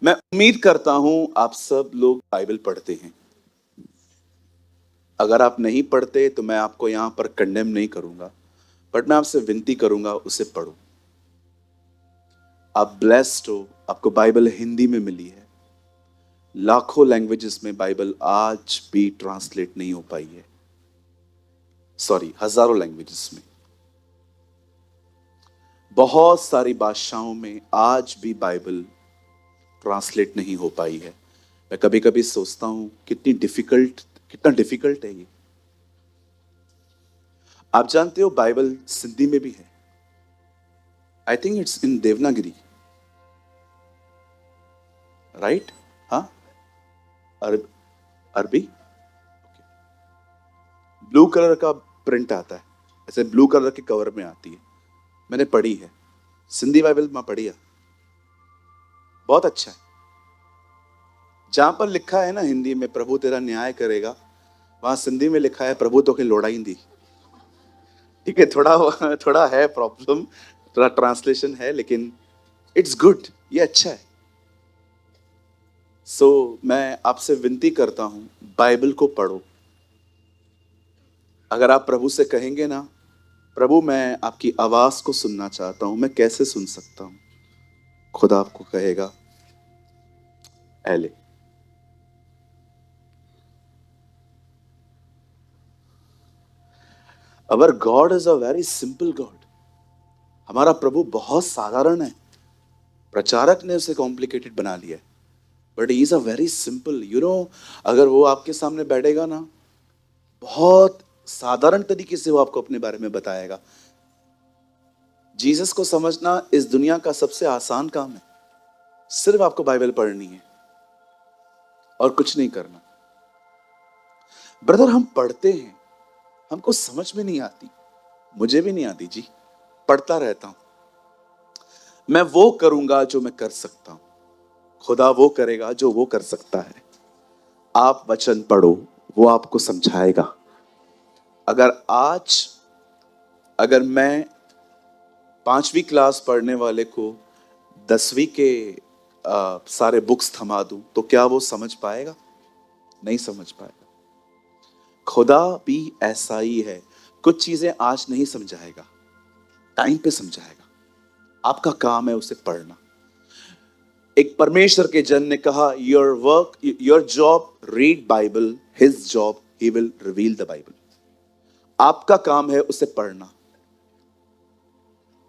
मैं उम्मीद करता हूं आप सब लोग बाइबल पढ़ते हैं। अगर आप नहीं पढ़ते तो मैं आपको यहां पर कंडेम नहीं करूंगा, बट मैं आपसे विनती करूंगा उसे पढ़ो। आप ब्लेस्ड हो, आपको बाइबल हिंदी में मिली है। लाखों लैंग्वेजेस में बाइबल आज भी ट्रांसलेट नहीं हो पाई है। सॉरी, हजारों लैंग्वेजेस में, बहुत सारी भाषाओं में आज भी बाइबल ट्रांसलेट नहीं हो पाई है। मैं कभी कभी सोचता हूं कितना डिफिकल्ट है ये। आप जानते हो बाइबल सिंधी में भी है। I think it's in Devanagari, right? हाँ, अरब अरबी। ब्लू कलर का प्रिंट आता है, ऐसे ब्लू कलर के कवर में आती है। मैंने पढ़ी है, सिंधी बाइबल में पढ़ी है। बहुत अच्छा है। जहां पर लिखा है ना हिंदी में प्रभु तेरा न्याय करेगा, वहां सिंधी में लिखा है प्रभु तो के लोड़ाई दी। ठीक है, थोड़ा थोड़ा है प्रॉब्लम, थोड़ा ट्रांसलेशन है, लेकिन इट्स गुड, ये अच्छा है। मैं आपसे विनती करता हूं, बाइबल को पढ़ो। अगर आप प्रभु से कहेंगे ना, प्रभु मैं आपकी आवाज को सुनना चाहता हूं, मैं कैसे सुन सकता हूं? खुदा आपको कहेगा, एले। Our God is a very simple God. हमारा प्रभु बहुत साधारण है। प्रचारक ने उसे कॉम्प्लिकेटेड बना लिया है, but he is a very simple. अगर वो आपके सामने बैठेगा ना, बहुत साधारण तरीके से वो आपको अपने बारे में बताएगा। जीसस को समझना इस दुनिया का सबसे आसान काम है। सिर्फ आपको बाइबल पढ़नी है और कुछ नहीं करना। ब्रदर, हम पढ़ते हैं, हमको समझ में नहीं आती। मुझे भी नहीं आती जी, पढ़ता रहता हूं। मैं वो करूंगा जो मैं कर सकता हूं, खुदा वो करेगा जो वो कर सकता है। आप वचन पढ़ो, वो आपको समझाएगा। अगर मैं 5वीं क्लास पढ़ने वाले को 10वीं के सारे बुक्स थमा दूं तो क्या वो समझ पाएगा? नहीं समझ पाएगा। खुदा भी ऐसा ही है। कुछ चीजें आज नहीं समझाएगा, टाइम पे समझाएगा। आपका काम है उसे पढ़ना। एक परमेश्वर के जन ने कहा, your job read Bible, his job he will reveal the Bible. आपका काम है उसे पढ़ना,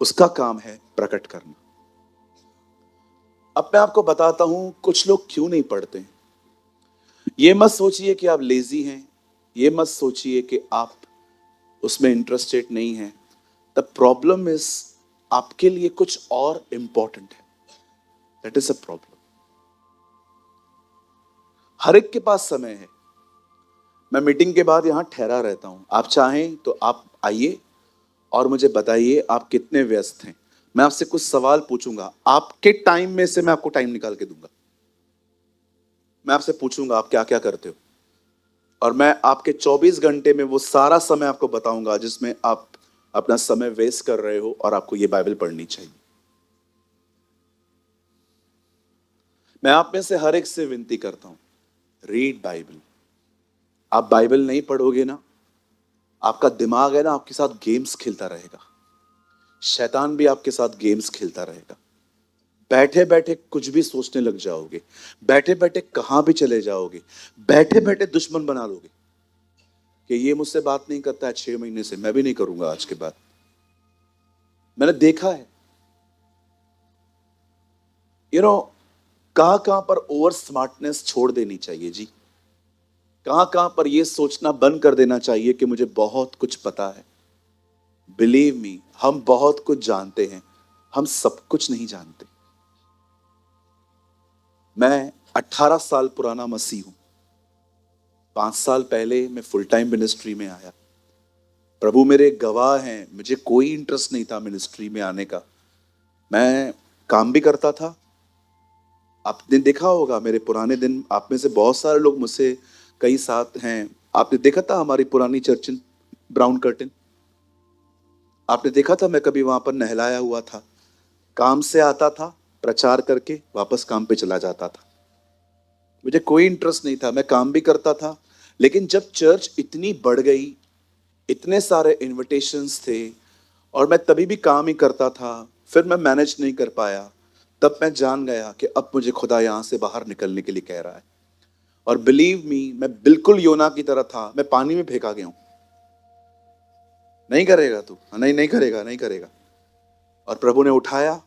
उसका काम है प्रकट करना। अब मैं आपको बताता हूं कुछ लोग क्यों नहीं पढ़ते हैं। ये मत सोचिए कि आप लेजी हैं, ये मत सोचिए कि आप उसमें इंटरेस्टेड नहीं हैं। द प्रॉब्लम इज आपके लिए कुछ और इंपॉर्टेंट है। That is a problem. हर एक के पास समय है। मैं मीटिंग के बाद यहां ठहरा रहता हूं। आप चाहें तो आप आइए और मुझे बताइए आप कितने व्यस्त हैं। मैं आपसे कुछ सवाल पूछूंगा, आपके टाइम में से मैं आपको टाइम निकाल के दूंगा। मैं आपसे पूछूंगा आप क्या क्या करते हो, और मैं आपके 24 घंटे में वो सारा समय आपको बताऊंगा जिसमें आप अपना समय वेस्ट कर रहे हो और आपको ये बाइबल पढ़नी चाहिए। मैं आप में से हर एक से विनती करता हूं, रीड बाइबल। आप बाइबल नहीं पढ़ोगे ना, आपका दिमाग है ना आपके साथ गेम्स खेलता रहेगा। शैतान भी आपके साथ गेम्स खेलता रहेगा। बैठे बैठे कुछ भी सोचने लग जाओगे, बैठे बैठे कहां भी चले जाओगे, बैठे बैठे दुश्मन बना लोगे कि ये मुझसे बात नहीं करता है 6 महीने से, मैं भी नहीं करूंगा आज के बाद। मैंने देखा है। यू नो कहां कहां पर ओवर स्मार्टनेस छोड़ देनी चाहिए जी। कहां कहां पर यह सोचना बंद कर देना चाहिए कि मुझे बहुत कुछ पता है। बिलीव मी, हम बहुत कुछ जानते हैं, हम सब कुछ नहीं जानते। मैं 18 साल पुराना मसीह हूं। 5 साल पहले मैं फुल टाइम मिनिस्ट्री में आया। प्रभु मेरे गवाह हैं, मुझे कोई इंटरेस्ट नहीं था मिनिस्ट्री में आने का। मैं काम भी करता था। आपने देखा होगा मेरे पुराने दिन, आप में से बहुत सारे लोग मुझसे कई साथ हैं। आपने देखा था हमारी पुरानी चर्च, ब्राउन कर्टन। आपने देखा था मैं कभी वहां पर नहलाया हुआ था। काम से आता था, प्रचार करके वापस काम पे चला जाता था। मुझे कोई इंटरेस्ट नहीं था, मैं काम भी करता था। लेकिन जब चर्च इतनी बढ़ गई, इतने सारे इनविटेशंस थे और मैं तभी भी काम ही करता था, फिर मैं मैनेज नहीं कर पाया। तब मैं जान गया कि अब मुझे खुदा यहां से बाहर निकलने के लिए कह रहा है। और बिलीव मी, मैं बिल्कुल योना की तरह था, मैं पानी में फेंका गया हूं। नहीं करेगा तू, नहीं नहीं करेगा, नहीं करेगा। और प्रभु ने उठाया।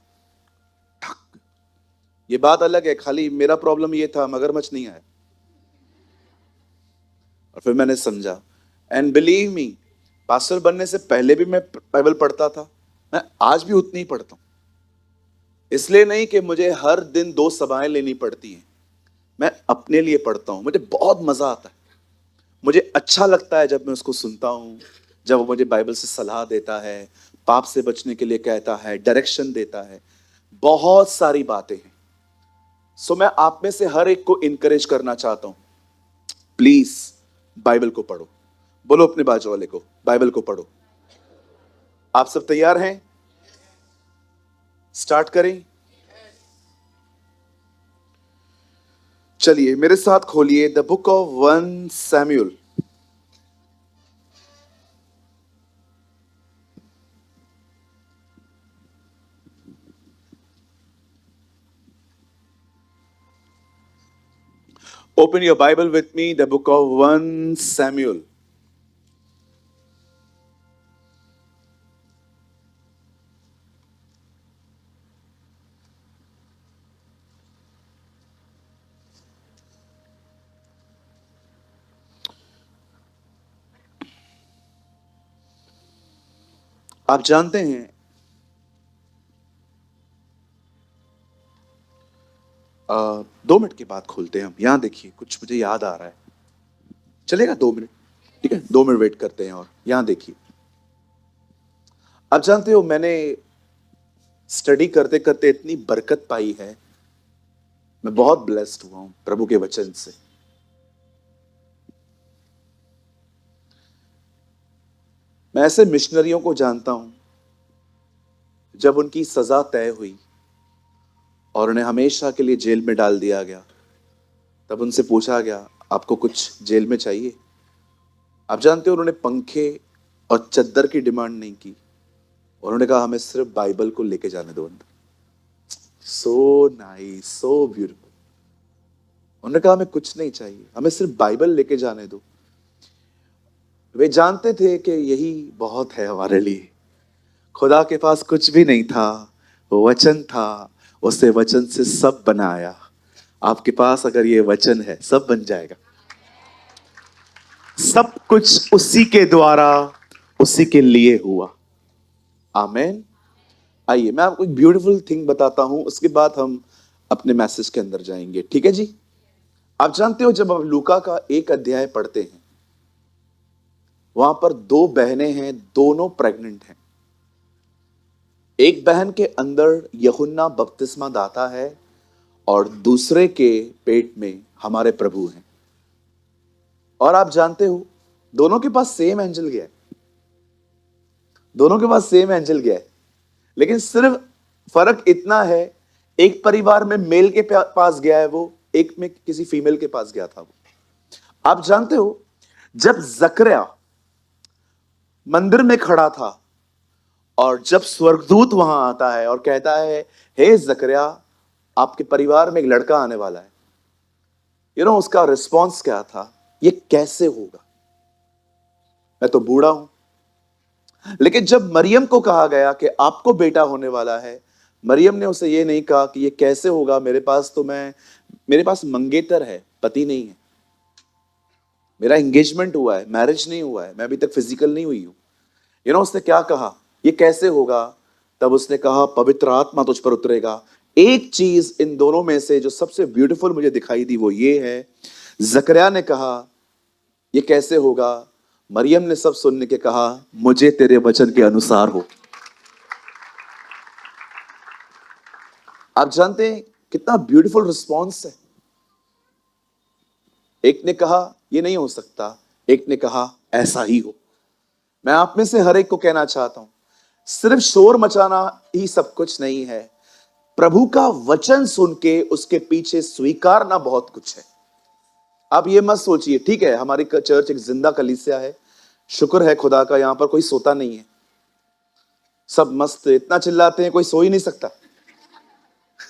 ये बात अलग है, खाली मेरा प्रॉब्लम ये था, मगरमच्छ नहीं आया। और फिर मैंने समझा। एंड बिलीव मी, पास्टर बनने से पहले भी मैं बाइबल पढ़ता था, मैं आज भी उतनी ही पढ़ता हूं। इसलिए नहीं कि मुझे हर दिन 2 सभाएं लेनी पड़ती हैं, मैं अपने लिए पढ़ता हूं। मुझे बहुत मजा आता है, मुझे अच्छा लगता है जब मैं उसको सुनता हूं, जब वो मुझे बाइबल से सलाह देता है, पाप से बचने के लिए कहता है, डायरेक्शन देता है, बहुत सारी बातें हैं। सो मैं आप में से हर एक को इनकरेज करना चाहता हूं, प्लीज बाइबल को पढ़ो। बोलो अपने बाजू वाले को, बाइबल को पढ़ो। आप सब तैयार हैं? स्टार्ट करें? चलिए मेरे साथ खोलिए the book of 1 Samuel. Open your Bible with me, the book of 1 Samuel. आप जानते हैं, 2 मिनट के बाद खोलते हैं हम। यहां देखिए, कुछ मुझे याद आ रहा है। चलेगा 2 मिनट? ठीक है, 2 मिनट वेट करते हैं। और यहां देखिए, आप जानते हो, मैंने स्टडी करते करते इतनी बरकत पाई है। मैं बहुत ब्लेस्ड हुआ हूं प्रभु के वचन से। मैं ऐसे मिशनरियों को जानता हूं, जब उनकी सजा तय हुई और उन्हें हमेशा के लिए जेल में डाल दिया गया, तब उनसे पूछा गया, आपको कुछ जेल में चाहिए? आप जानते हो, उन्होंने पंखे और चद्दर की डिमांड नहीं की। उन्होंने कहा, हमें सिर्फ बाइबल को लेके जाने दो अंदर। So nice, so beautiful. उन्होंने कहा, हमें कुछ नहीं चाहिए, हमें सिर्फ बाइबल लेके जाने दो। वे जानते थे कि यही बहुत है हमारे लिए। खुदा के पास कुछ भी नहीं था, वो वचन था, उससे वचन से सब बनाया। आपके पास अगर ये वचन है, सब बन जाएगा। सब कुछ उसी के द्वारा, उसी के लिए हुआ। आमेन। आइए मैं आपको एक ब्यूटीफुल थिंग बताता हूं, उसके बाद हम अपने मैसेज के अंदर जाएंगे। ठीक है जी? आप जानते हो, जब आप लूका का 1 अध्याय पढ़ते हैं, वहां पर 2 बहनें हैं, दोनों प्रेग्नेंट हैं। एक बहन के अंदर यूहन्ना बपतिस्मा दाता है और दूसरे के पेट में हमारे प्रभु हैं। और आप जानते हो, दोनों के पास सेम एंजल गया है। दोनों के पास सेम एंजल गया है, लेकिन सिर्फ फर्क इतना है, एक परिवार में मेल के पास गया है वो, एक में किसी फीमेल के पास गया था वो। आप जानते हो, जब जकरिया मंदिर में खड़ा था और जब स्वर्गदूत वहां आता है और कहता है, हे जकरिया, आपके परिवार में एक लड़का आने वाला है, उसका रिस्पॉन्स क्या था? ये कैसे होगा? मैं तो बूढ़ा हूं। लेकिन जब मरियम को कहा गया कि आपको बेटा होने वाला है, मरियम ने उसे ये नहीं कहा कि ये कैसे होगा, मेरे पास मंगेतर है, पति नहीं है, मेरा एंगेजमेंट हुआ है, मैरिज नहीं हुआ है, मैं अभी तक फिजिकल नहीं हुई हूं। उसने क्या कहा, ये कैसे होगा? तब उसने कहा, पवित्र आत्मा तुझ पर उतरेगा। एक चीज इन दोनों में से जो सबसे ब्यूटीफुल मुझे दिखाई दी, वो ये है, जकरिया ने कहा ये कैसे होगा, मरियम ने सब सुनने के कहा, मुझे तेरे वचन के अनुसार हो। आप जानते हैं कितना ब्यूटीफुल रिस्पॉन्स है। एक ने कहा ये नहीं हो सकता, एक ने कहा ऐसा ही हो। मैं आप में से हर एक को कहना चाहता हूं, सिर्फ शोर मचाना ही सब कुछ नहीं है। प्रभु का वचन सुन के उसके पीछे स्वीकारना बहुत कुछ है। आप ये मत सोचिए, ठीक है हमारी चर्च एक जिंदा कलीसिया है, शुक्र है खुदा का, यहां पर कोई सोता नहीं है, सब मस्त इतना चिल्लाते हैं कोई सो ही नहीं सकता।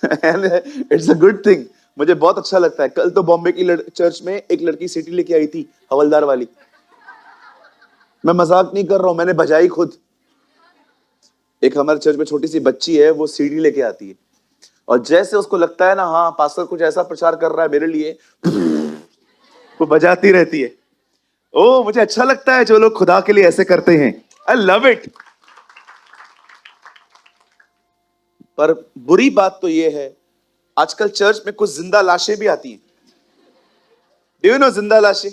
इट्स अ गुड थिंग, मुझे बहुत अच्छा लगता है। कल तो बॉम्बे की चर्च में एक लड़की सीटी लेके आई थी, हवलदार वाली, मैं मजाक नहीं कर रहा हूं, मैंने बजाई खुद। एक हमारे चर्च में छोटी सी बच्ची है, वो सीडी लेके आती है और जैसे उसको लगता है ना हाँ पास्टर कुछ ऐसा प्रचार कर रहा है मेरे लिए, वो बजाती रहती है। ओ मुझे अच्छा लगता है जो लोग खुदा के लिए ऐसे करते हैं, आई लव इट। पर बुरी बात तो ये है, आजकल चर्च में कुछ जिंदा लाशें भी आती हैं। डू यू नो जिंदा लाशें?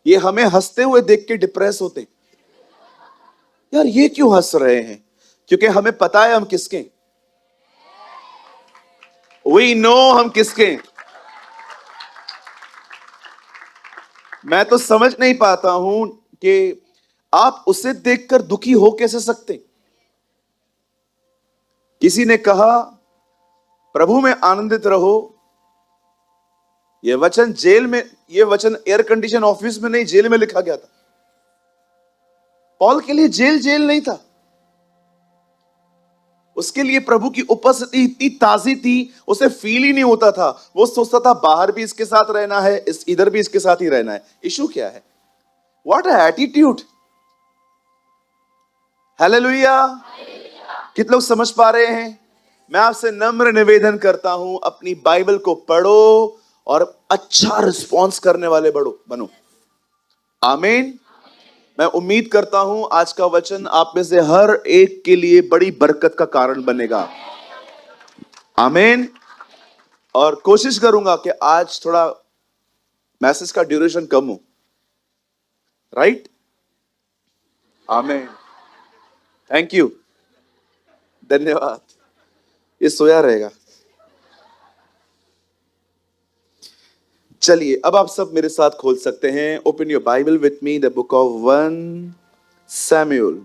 ये हमें हंसते हुए देख के डिप्रेस होते हैं, यार ये क्यों हंस रहे हैं? क्योंकि हमें पता है हम किसके, वी नो हम किसके। मैं तो समझ नहीं पाता हूं कि आप उसे देखकर दुखी हो कैसे सकते। किसी ने कहा प्रभु में आनंदित रहो, यह वचन जेल में, यह वचन एयर कंडीशन ऑफिस में नहीं जेल में लिखा गया था। पॉल के लिए जेल जेल नहीं था, उसके लिए प्रभु की उपस्थिति इतनी ताजी थी, उसे फील ही नहीं होता था। वो सोचता था बाहर भी इसके साथ रहना है, इधर भी इसके साथ ही रहना है। इशू क्या है? What a attitude. हालेलुया। कितने लोग समझ पा रहे हैं? मैं आपसे नम्र निवेदन करता हूं, अपनी बाइबल को पढ़ो और अच्छा रिस्पॉन्स करने वाले बनो। आमीन। मैं उम्मीद करता हूं आज का वचन आप में से हर एक के लिए बड़ी बरकत का कारण बनेगा। आमीन। और कोशिश करूंगा कि आज थोड़ा मैसेज का ड्यूरेशन कम हो, राइट? आमीन। थैंक यू, धन्यवाद। ये सोया रहेगा। चलिए अब आप सब मेरे साथ खोल सकते हैं, open your Bible with me, the book of 1 Samuel,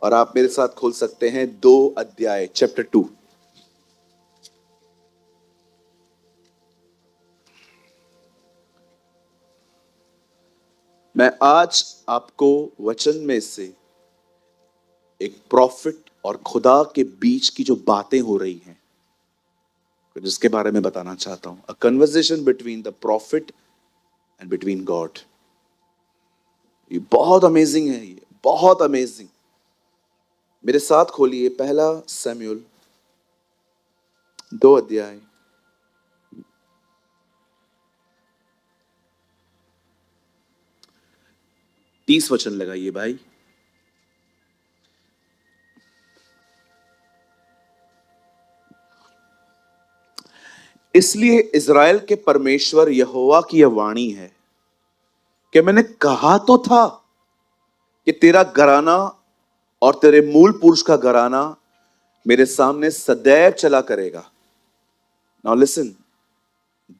और आप मेरे साथ खोल सकते हैं 2 अध्याय, चैप्टर 2। मैं आज आपको वचन में से एक प्रॉफिट और खुदा के बीच की जो बातें हो रही हैं जिसके बारे में बताना चाहता हूं। A conversation between the profit and between God. ये बहुत अमेजिंग है, ये बहुत अमेजिंग। मेरे साथ खोलिए 1 सैमुएल 2 अध्याय, तीस वचन लगाइए भाई। इसलिए इज़राइल के परमेश्वर यहोवा की यह वाणी है कि मैंने कहा तो था कि तेरा घराना और तेरे मूल पुरुष का घराना मेरे सामने सदैव चला करेगा। Now listen,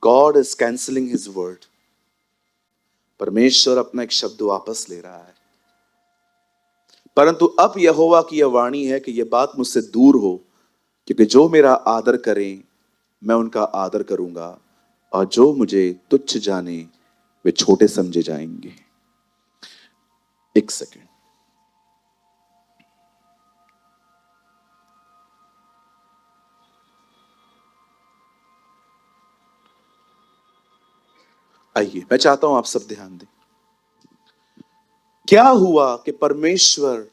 God is cancelling his word. परमेश्वर अपना एक शब्द वापस ले रहा है। परंतु अब यहोवा की यह वाणी है कि यह बात मुझसे दूर हो, क्योंकि जो मेरा आदर करें मैं उनका आदर करूंगा, और जो मुझे तुच्छ जाने वे छोटे समझे जाएंगे। एक सेकेंड, आइए मैं चाहता हूं आप सब ध्यान दें। क्या हुआ कि परमेश्वर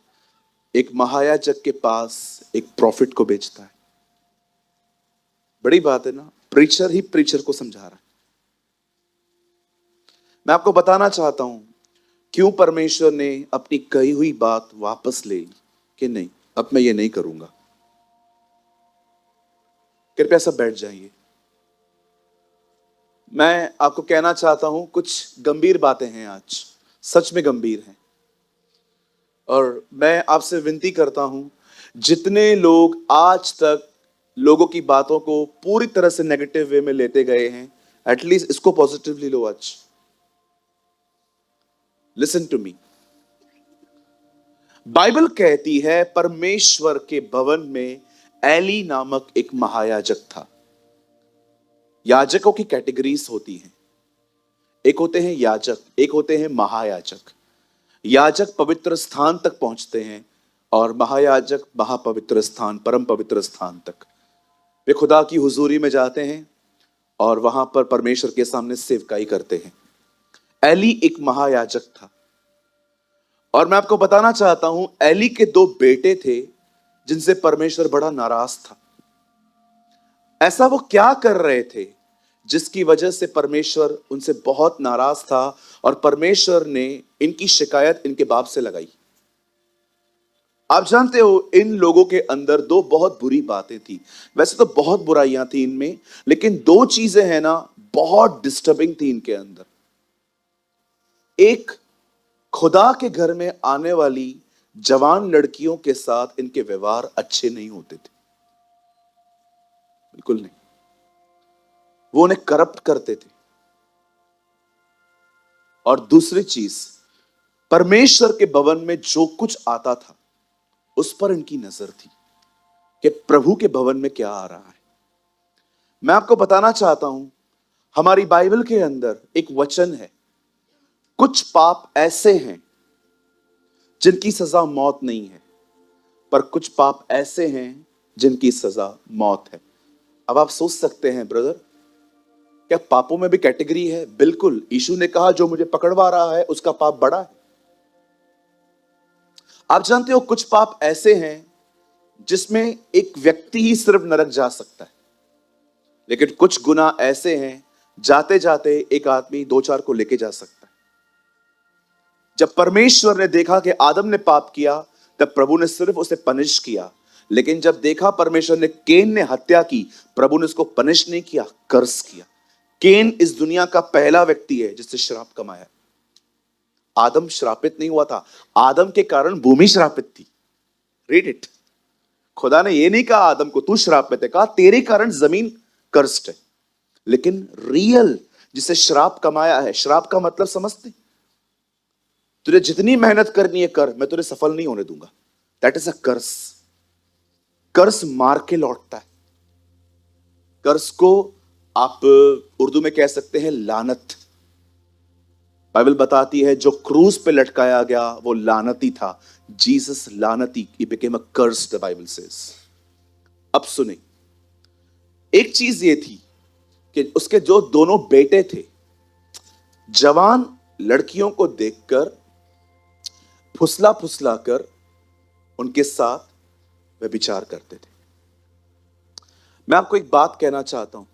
एक महायाजक के पास एक प्रॉफिट को भेजता है? बड़ी बात है ना, प्रीचर ही प्रीचर को समझा रहा है। मैं आपको बताना चाहता हूं क्यों परमेश्वर ने अपनी कही हुई बात वापस ले ली, कि नहीं अब मैं ये नहीं करूंगा। कृपया सब बैठ जाइए। मैं आपको कहना चाहता हूं कुछ गंभीर बातें हैं आज, सच में गंभीर हैं, और मैं आपसे विनती करता हूं जितने लोग आज तक लोगों की बातों को पूरी तरह से नेगेटिव वे में लेते गए हैं, एटलीस्ट इसको पॉजिटिवली लो आज। Listen to me. बाइबल कहती है परमेश्वर के भवन में एली नामक एक महायाजक था। याजकों की कैटेगरीज होती हैं, एक होते हैं याजक, एक होते हैं महायाजक। याजक पवित्र स्थान तक पहुंचते हैं और महायाजक महापवित्र स्थान, परम पवित्र स्थान तक। वे खुदा की हुजूरी में जाते हैं और वहां पर परमेश्वर के सामने सेवकाई करते हैं। एली एक महायाजक था और मैं आपको बताना चाहता हूं, एली के दो बेटे थे जिनसे परमेश्वर बड़ा नाराज था। ऐसा वो क्या कर रहे थे जिसकी वजह से परमेश्वर उनसे बहुत नाराज था और परमेश्वर ने इनकी शिकायत इनके बाप से लगाई। आप जानते हो, इन लोगों के अंदर दो बहुत बुरी बातें थी। वैसे तो बहुत बुराइयां थी इनमें, लेकिन दो चीजें हैं ना बहुत डिस्टर्बिंग थी इनके अंदर। एक, खुदा के घर में आने वाली जवान लड़कियों के साथ इनके व्यवहार अच्छे नहीं होते थे, बिल्कुल नहीं। वो उन्हें करप्ट करते थे। और दूसरी चीज, परमेश्वर के भवन में जो कुछ आता था उस पर इनकी नजर थी कि प्रभु के भवन में क्या आ रहा है। मैं आपको बताना चाहता हूं, हमारी बाइबल के अंदर एक वचन है, कुछ पाप ऐसे हैं जिनकी सजा मौत नहीं है, पर कुछ पाप ऐसे हैं जिनकी सजा मौत है। अब आप सोच सकते हैं, ब्रदर क्या पापों में भी कैटेगरी है? बिल्कुल। यीशु ने कहा जो मुझे पकड़वा रहा है उसका पाप बड़ा है। आप जानते हो, कुछ पाप ऐसे हैं जिसमें एक व्यक्ति ही सिर्फ नरक जा सकता है, लेकिन कुछ गुनाह ऐसे हैं जाते जाते एक आदमी दो चार को लेके जा सकता है। जब परमेश्वर ने देखा कि आदम ने पाप किया, तब प्रभु ने सिर्फ उसे पनिश किया। लेकिन जब देखा परमेश्वर ने केन ने हत्या की, प्रभु ने उसको पनिश नहीं किया, कर्स किया। केन इस दुनिया का पहला व्यक्ति है जिससे श्राप कमाया। आदम श्रापित नहीं हुआ था, आदम के कारण भूमि श्रापित थी। Read it. खुदा ने यह नहीं कहा आदम को तू श्रापित है, कहा तेरे कारण जमीन कर्स्ड है। लेकिन रियल जिसे श्राप कमाया है, श्राप का मतलब समझते? तुझे जितनी मेहनत करनी है कर, मैं तुझे सफल नहीं होने दूंगा। दैट इज अ कर्स। कर्स मार के लौटता है। कर्स को आप उर्दू में कह सकते हैं लानत। बाइबल बताती है जो क्रूज पे लटकाया गया वो लानती था। जीसस लानती, he became a curse, the Bible says। अब सुने, एक चीज ये थी कि उसके जो दोनों बेटे थे, जवान लड़कियों को देखकर फुसला फुसला कर उनके साथ वे विचार करते थे। मैं आपको एक बात कहना चाहता हूं,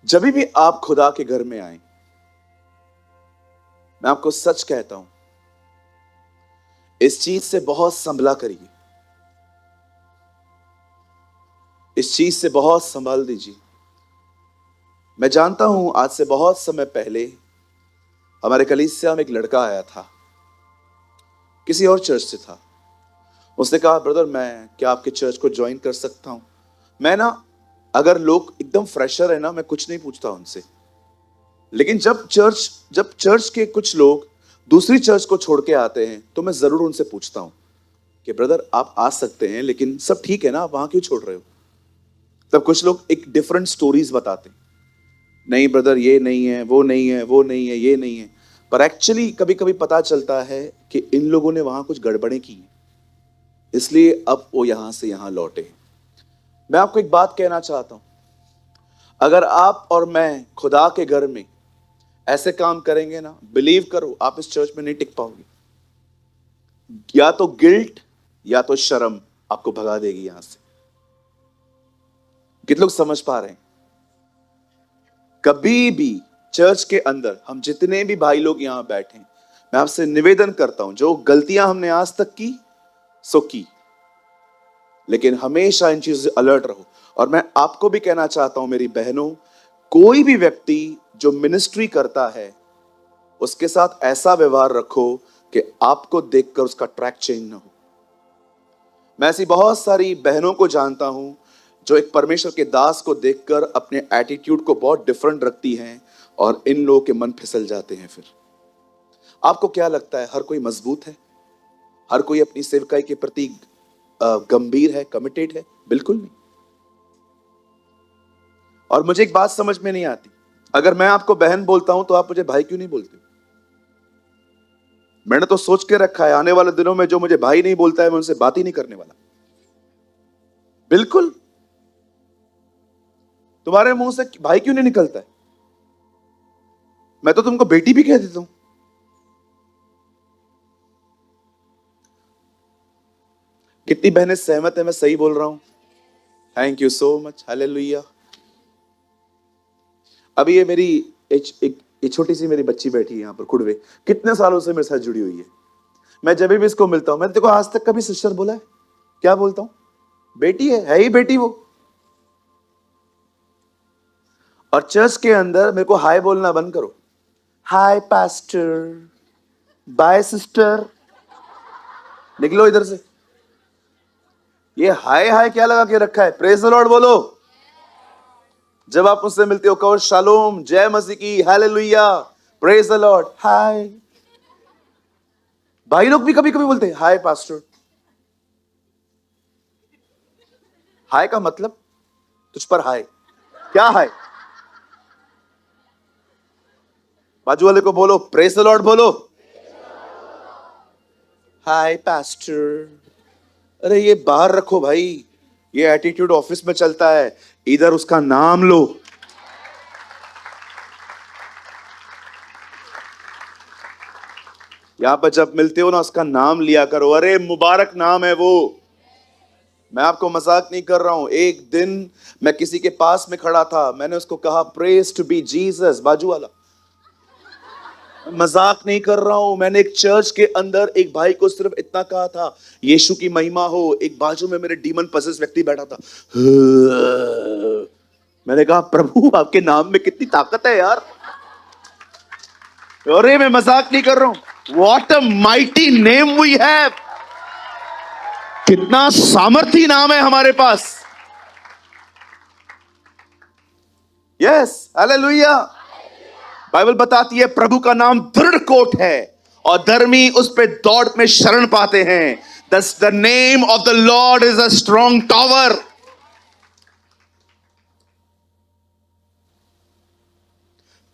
जब भी आप खुदा के घर में आए, मैं आपको सच कहता हूं, इस चीज से बहुत संभला करिए, इस चीज से बहुत संभाल दीजिए। मैं जानता हूं आज से बहुत समय पहले हमारे कलीसिया में एक लड़का आया था, किसी और चर्च से था। उसने कहा ब्रदर मैं क्या आपके चर्च को ज्वाइन कर सकता हूं? मैं ना, अगर लोग एकदम फ्रेशर है ना, मैं कुछ नहीं पूछता उनसे। लेकिन जब चर्च के कुछ लोग दूसरी चर्च को छोड़ के आते हैं तो मैं जरूर उनसे पूछता हूं कि ब्रदर आप आ सकते हैं, लेकिन सब ठीक है ना, आप वहां क्यों छोड़ रहे हो? तब कुछ लोग एक डिफरेंट स्टोरीज बताते हैं, नहीं ब्रदर ये नहीं है, वो नहीं है, वो नहीं है, ये नहीं है। पर एक्चुअली कभी कभी पता चलता है कि इन लोगों ने वहां कुछ गड़बड़ें की हैं, इसलिए अब वो यहां से यहां लौटे हैं। मैं आपको एक बात कहना चाहता हूं, अगर आप और मैं खुदा के घर में ऐसे काम करेंगे ना, बिलीव करो आप इस चर्च में नहीं टिक पाओगे। या तो गिल्ट या तो शर्म आपको भगा देगी यहां से। कितने लोग समझ पा रहे हैं? कभी भी चर्च के अंदर हम जितने भी भाई लोग यहां बैठे हैं, मैं आपसे निवेदन करता हूं, जो गलतियां हमने आज तक की सो की, लेकिन हमेशा इन चीजों से अलर्ट रहो। और मैं आपको भी कहना चाहता हूं मेरी बहनों, कोई भी व्यक्ति जो मिनिस्ट्री करता है उसके साथ ऐसा व्यवहार रखो कि आपको देखकर उसका ट्रैक चेंज ना हो। मैं ऐसी बहुत सारी बहनों को जानता हूं जो एक परमेश्वर के दास को देखकर अपने एटीट्यूड को बहुत डिफरेंट रखती हैं और इन लोगों के मन फिसल जाते हैं। फिर आपको क्या लगता है, हर कोई मजबूत है? हर कोई अपनी सेवकाई के प्रति गंभीर है, कमिटेड है? बिल्कुल नहीं। और मुझे एक बात समझ में नहीं आती, अगर मैं आपको बहन बोलता हूं तो आप मुझे भाई क्यों नहीं बोलते? मैंने तो सोच के रखा है, आने वाले दिनों में जो मुझे भाई नहीं बोलता है मैं उनसे बात ही नहीं करने वाला। बिल्कुल। तुम्हारे मुंह से भाई क्यों नहीं निकलता है? मैं तो तुमको बेटी भी कह देता हूं। कितनी बहनें सहमत है मैं सही बोल रहा हूं? Thank you so much, hallelujah. अभी ये मेरी एक छोटी सी मेरी बच्ची बैठी है यहां पर, कुड़वे, कितने सालों से मेरे साथ जुड़ी हुई है। मैं जब भी इसको मिलता हूं, मैंने देखो आज तक कभी सिस्टर बोला है? क्या बोलता हूं? बेटी है ही बेटी वो। और चर्च के अंदर मेरे को हाय बोलना बंद करो। हाय पास्टर, बाय सिस्टर, निकलो इधर से। ये हाय हाय क्या लगा के रखा है? प्रेज द लॉर्ड बोलो। जब आप मुझसे मिलते हो कहो शालोम, जय मसीह की, हालेलुया, प्रेज द लॉर्ड, हाय। भाई लोग भी कभी कभी बोलते हैं हाय पास्टर। हाय का मतलब तुझ पर हाय। क्या हाय? बाजू वाले को बोलो प्रेज द लॉर्ड बोलो। हाय पास्टर। अरे ये बाहर रखो भाई, ये एटीट्यूड ऑफिस में चलता है, इधर उसका नाम लो। यहां पर जब मिलते हो ना उसका नाम लिया करो। अरे मुबारक नाम है वो। मैं आपको मजाक नहीं कर रहा हूं। एक दिन मैं किसी के पास में खड़ा था, मैंने उसको कहा प्रेज टू बी जीसस, बाजू वाला, मजाक नहीं कर रहा हूं। मैंने एक चर्च के अंदर एक भाई को सिर्फ इतना कहा था, यीशु की महिमा हो। एक बाजू में मेरे डीमन पसेस व्यक्ति बैठा था। मैंने कहा प्रभु आपके नाम में कितनी ताकत है यार। अरे मैं मजाक नहीं कर रहा हूं। What a mighty name we have. कितना सामर्थी नाम है हमारे पास। Yes, hallelujah. बाइबल बताती है प्रभु का नाम दृढ़ कोट है और धर्मी उस पे दौड़ में शरण पाते हैं। The name of the Lord is a strong tower.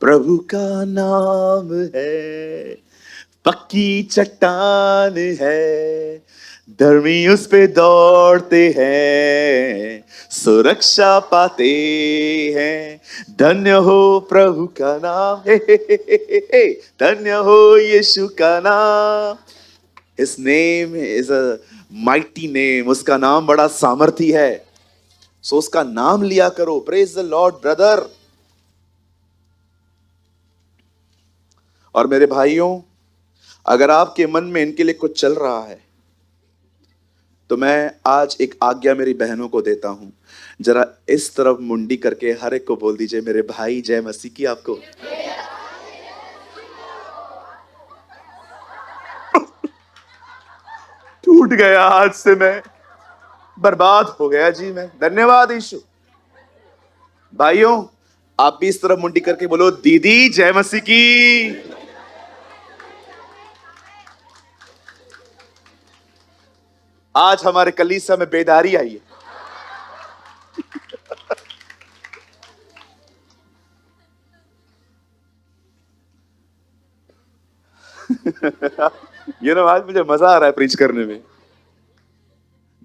प्रभु का नाम है पक्की चट्टान है, धर्मी उस पे दौड़ते हैं, सुरक्षा पाते हैं। धन्य हो प्रभु का नाम, हे। धन्य हो यीशु का नाम। His name is a mighty name। उसका नाम बड़ा सामर्थी है। सो उसका नाम लिया करो। Praise the Lord brother. और मेरे भाइयों, अगर आपके मन में इनके लिए कुछ चल रहा है तो मैं आज एक आज्ञा मेरी बहनों को देता हूं। जरा इस तरफ मुंडी करके हर एक को बोल दीजिए मेरे भाई जय मसीह की आपको। टूट गया आज से, मैं बर्बाद हो गया जी मैं। धन्यवाद यीशु। भाइयों आप भी इस तरफ मुंडी करके बोलो दीदी जय मसीह की। आज हमारे कलीसिया में बेदारी आई है। ये ना आज मुझे मजा आ रहा है प्रीच करने में।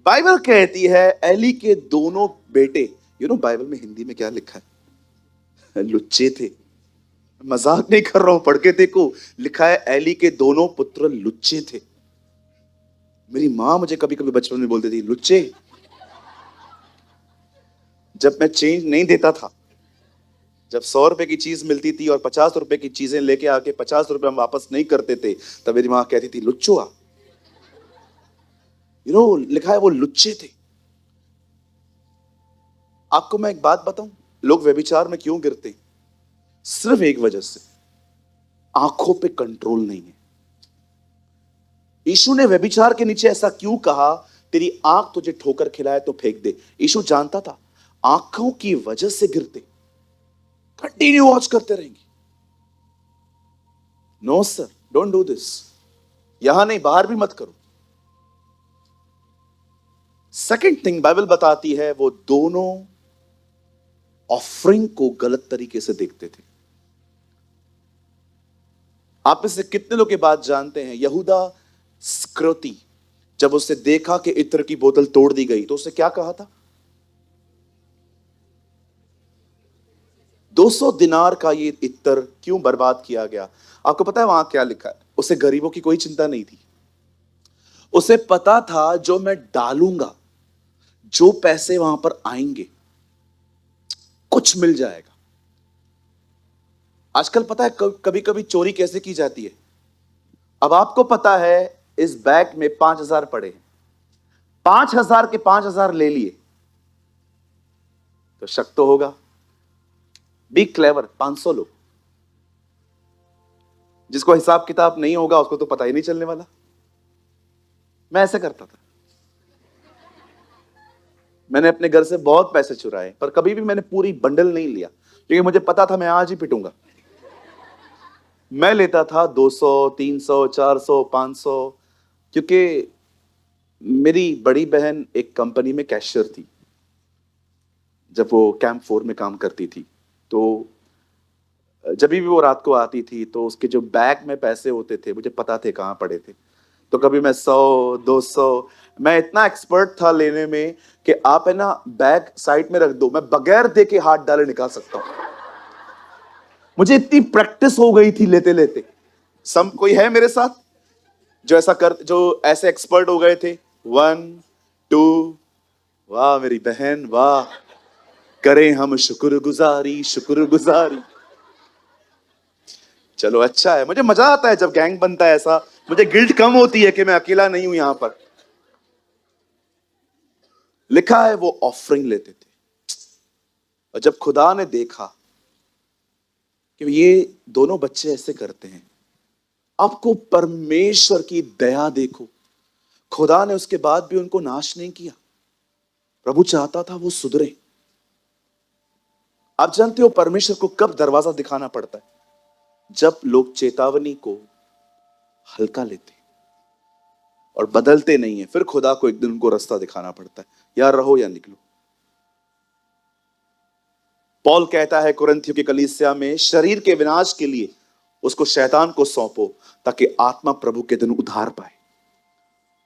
बाइबल कहती है एली के दोनों बेटे, बाइबल में हिंदी में क्या लिखा है? लुच्चे थे। मजाक नहीं कर रहा हूं, पढ़ के देखो, लिखा है एली के दोनों पुत्र लुच्चे थे। मेरी मां मुझे कभी कभी बचपन में बोलती थी लुच्चे। जब मैं चेंज नहीं देता था, जब 100 रुपए की चीज मिलती थी और 50 रुपए की चीजें लेके आके 50 रुपए हम वापस नहीं करते थे, तब मेरी मां कहती थी लुच्चुआ। लिखा है वो लुच्चे थे। आपको मैं एक बात बताऊं, लोग व्यभिचार में क्यों गिरते? सिर्फ एक वजह से, आंखों पे कंट्रोल नहीं है। यीशु ने व्यभिचार के नीचे ऐसा क्यों कहा? तेरी आंख तुझे ठोकर खिलाए तो फेंक दे। यीशु जानता था आंखों की वजह से गिरते, कंटिन्यू वॉच करते रहेंगे। No sir, don't do this. यहां नहीं, बाहर भी मत करो। सेकंड थिंग बाइबल बताती है, वो दोनों ऑफरिंग को गलत तरीके से देखते थे। आप में से कितने लोग ये बात जानते हैं, यहूदा स्क्रोती जब उसने देखा कि इत्र की बोतल तोड़ दी गई, तो उसने क्या कहा था? 200 दिनार का ये इत्र क्यों बर्बाद किया गया? आपको पता है वहां क्या लिखा है? उसे गरीबों की कोई चिंता नहीं थी। उसे पता था जो मैं डालूंगा, जो पैसे वहां पर आएंगे, कुछ मिल जाएगा। आजकल पता है कभी कभी चोरी कैसे की जाती है? अब आपको पता है इस बैग में 5,000 पड़े हैं, 5,000 के 5,000 ले लिए, तो शक तो होगा। बी क्लेवर, 500 लो। जिसको हिसाब किताब नहीं होगा उसको तो पता ही नहीं चलने वाला। मैं ऐसे करता था। मैंने अपने घर से बहुत पैसे चुराए, पर कभी भी मैंने पूरी बंडल नहीं लिया, क्योंकि मुझे पता था मैं आज ही पिटूंगा। मैं लेता था 200, 300, 400, 500, क्योंकि मेरी बड़ी बहन एक कंपनी में कैशियर थी जब वो कैंप 4 में काम करती थी। तो जब भी वो रात को आती थी तो उसके जो बैग में पैसे होते थे मुझे पता थे कहाँ पड़े थे। तो कभी मैं 100, 200, मैं इतना एक्सपर्ट था लेने में कि आप है ना बैग साइड में रख दो, मैं बगैर देखे हाथ डाले निकाल सकता हूं। मुझे इतनी प्रैक्टिस हो गई थी लेते लेते। सम कोई है मेरे साथ जो ऐसे एक्सपर्ट हो गए थे? 1, 2। वाह मेरी बहन, वाह। करें हम शुक्रगुजारी, शुक्रगुजारी। चलो अच्छा है, मुझे मजा आता है जब गैंग बनता है ऐसा। मुझे गिल्ट कम होती है कि मैं अकेला नहीं हूं यहां पर। लिखा है वो ऑफरिंग लेते थे, और जब खुदा ने देखा कि ये दोनों बच्चे ऐसे करते हैं, आपको परमेश्वर की दया देखो। खुदा ने उसके बाद भी उनको नाश नहीं किया। प्रभु चाहता था वो सुधरे। आप जानते हो परमेश्वर को कब दरवाजा दिखाना पड़ता है? जब लोग चेतावनी को हल्का लेते और बदलते नहीं है, फिर खुदा को एक दिन उनको रास्ता दिखाना पड़ता है, या रहो या निकलो। पौल कहता है कुरिन्थियों की कलीसिया में, शरीर के विनाश के लिए उसको शैतान को सौंपो, ताकि आत्मा प्रभु के दिन उधार पाए।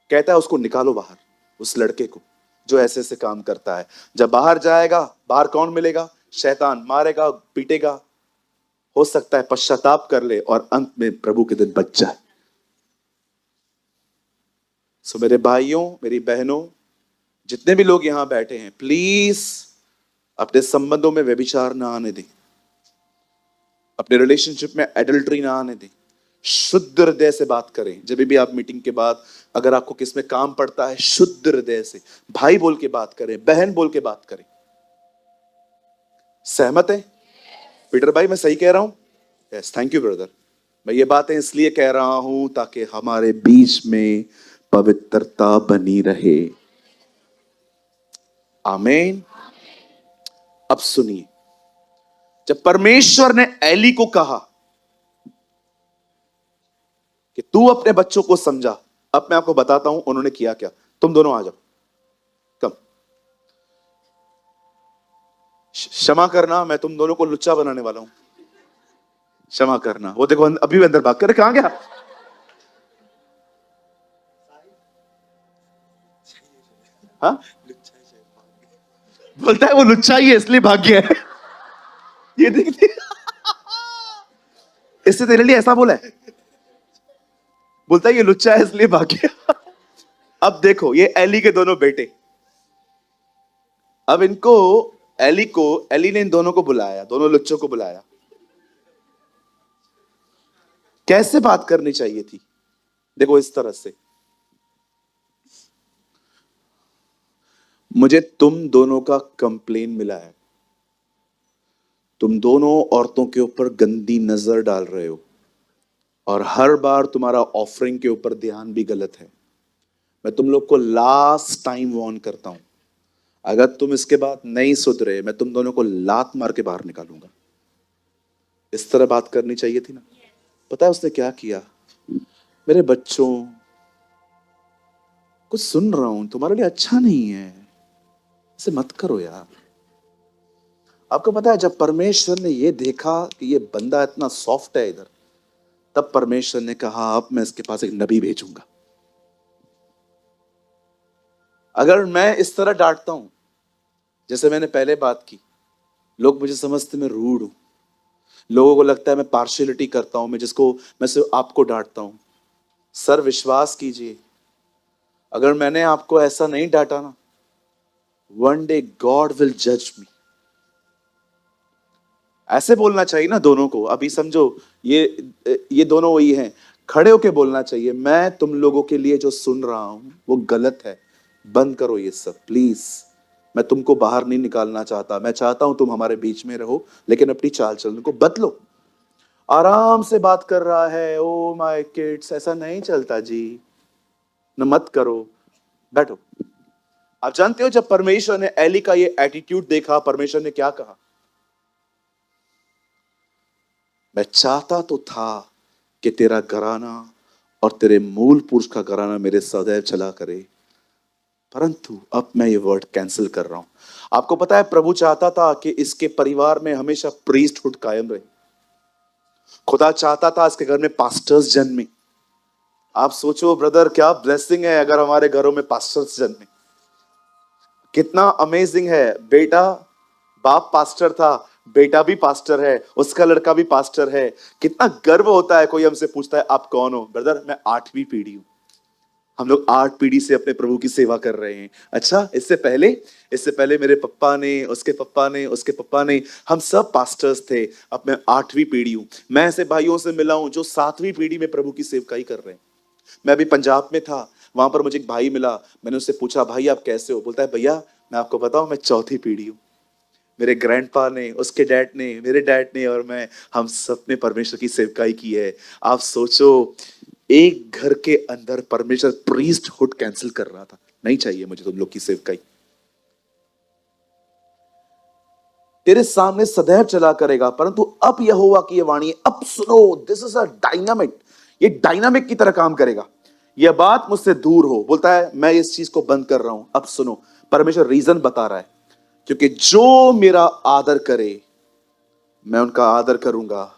कहता है उसको निकालो बाहर, उस लड़के को जो ऐसे ऐसे काम करता है। जब बाहर जाएगा, बाहर कौन मिलेगा? शैतान मारेगा, पीटेगा। हो सकता है पश्चाताप कर ले और अंत में प्रभु के दिन बच जाए। सो मेरे भाइयों, मेरी बहनों, जितने भी लोग यहां बैठे हैं, प्लीज अपने संबंधों में व्यभिचार ना आने दें, अपने रिलेशनशिप में एडल्ट्री ना आने दें। शुद्ध हृदय से बात करें। जब भी आप मीटिंग के बाद अगर आपको किस में काम पड़ता है, शुद्ध हृदय से भाई बोल के बात करें, बहन बोल के बात करें। सहमत है पीटर भाई? मैं सही कह रहा हूं? Yes, thank you brother. मैं ये बातें इसलिए कह रहा हूं ताकि हमारे बीच में पवित्रता बनी रहे। आमीन। अब सुनिए, जब परमेश्वर ने एली को कहा कि तू अपने बच्चों को समझा, अब मैं आपको बताता हूं उन्होंने किया क्या। तुम दोनों आ जाओ, कम। क्षमा करना, मैं तुम दोनों को लुच्चा बनाने वाला हूं। क्षमा करना। वो देखो अभी भी अंदर भाग कर, कहां गया? हाँ, बोलता है वो लुच्चा ही है इसलिए भाग गया है। ये देखते, इससे तेरे लिए ऐसा बोला है। बोलता है ये लुच्चा है इसलिए भाग गया। अब देखो ये एली के दोनों बेटे। अब इनको, एली ने इन दोनों को बुलाया, दोनों लुच्चों को बुलाया। कैसे बात करनी चाहिए थी? देखो इस तरह से, मुझे तुम दोनों का कंप्लेन मिला है। तुम दोनों औरतों के ऊपर गंदी नजर डाल रहे हो, और हर बार तुम्हारा ऑफरिंग के ऊपर ध्यान भी गलत है। मैं तुम लोग को लास्ट टाइम वार्न करता हूं, अगर तुम इसके बाद नहीं सुधरे, मैं तुम दोनों को लात मार के बाहर निकालूंगा। इस तरह बात करनी चाहिए थी ना। पता है उसने क्या किया? मेरे बच्चों, कुछ सुन रहा हूं, तुम्हारे लिए अच्छा नहीं है, इसे मत करो यार। आपको पता है जब परमेश्वर ने ये देखा कि ये बंदा इतना सॉफ्ट है इधर, तब परमेश्वर ने कहा अब मैं इसके पास एक नबी भेजूंगा। अगर मैं इस तरह डांटता हूं, जैसे मैंने पहले बात की, लोग मुझे समझते मैं रूड हूं, लोगों को लगता है मैं पार्शियलिटी करता हूं, मैं सिर्फ आपको डांटता हूं। सर विश्वास कीजिए, अगर मैंने आपको ऐसा नहीं डांटा ना, वन डे गॉड विल जज मी। ऐसे बोलना चाहिए ना दोनों को। अभी समझो ये दोनों वही हैं, खड़े होके बोलना चाहिए, मैं तुम लोगों के लिए जो सुन रहा हूं वो गलत है, बंद करो ये सब प्लीज। मैं तुमको बाहर नहीं निकालना चाहता, मैं चाहता हूं तुम हमारे बीच में रहो, लेकिन अपनी चाल चलन को बदलो। आराम से बात कर रहा है, ओ माय किड्स, ऐसा नहीं चलता जी, न मत करो, बैठो। आप जानते हो जब परमेश्वर ने एली का ये एटीट्यूड देखा, परमेश्वर ने क्या कहा? मैं चाहता तो था कि तेरा घराना और तेरे मूल पुरुष का घराना मेरे सदैव चला करे, परंतु अब मैं ये वर्ड कैंसिल कर रहा हूं। आपको पता है प्रभु चाहता था कि इसके परिवार में हमेशा प्रीस्टहुड कायम रहे। खुदा चाहता था इसके घर में पास्टर्स जन्मे। आप सोचो ब्रदर, क्या ब्लेसिंग है अगर हमारे घरों में पास्टर्स जन्मे। कितना अमेजिंग है। बेटा, बाप पास्टर था, बेटा भी पास्टर है, उसका लड़का भी पास्टर है। कितना गर्व होता है। कोई हमसे पूछता है आप कौन हो? ब्रदर मैं 8वीं पीढ़ी हूं। हम लोग 8 पीढ़ी से अपने प्रभु की सेवा कर रहे हैं। अच्छा, इससे पहले मेरे पप्पा ने, उसके पप्पा ने, उसके पप्पा ने, हम सब पास्टर्स थे। अब मैं 8वीं पीढ़ी हूं। मैं ऐसे भाइयों से मिला हूं जो 7वीं पीढ़ी में प्रभु की सेवकाई कर रहे हैं। मैं अभी पंजाब में था, वहां पर मुझे एक भाई मिला। मैंने उससे पूछा भाई आप कैसे हो? बोलता है भैया मैं आपको बताऊं, मैं 4थी पीढ़ी हूं। मेरे ग्रैंडपा ने, उसके डैड ने, मेरे डैड ने और मैं, हम सब ने परमेश्वर की सेवकाई की है। आप सोचो, एक घर के अंदर परमेश्वर प्रीस्टहुड कैंसिल कर रहा था। नहीं चाहिए मुझे तुम लोग की सेवकाई। तेरे सामने सदैव चला करेगा, परंतु अब यहोवा की ये वाणी है, अब सुनो। दिस इज अ डायनामिक, ये डायनामिक की तरह काम करेगा। यह बात मुझसे दूर हो, बोलता है मैं इस चीज को बंद कर रहा हूं, अब सुनो। परमेश्वर रीजन बता रहा है, क्योंकि जो मेरा आदर करे मैं उनका आदर करूंगा,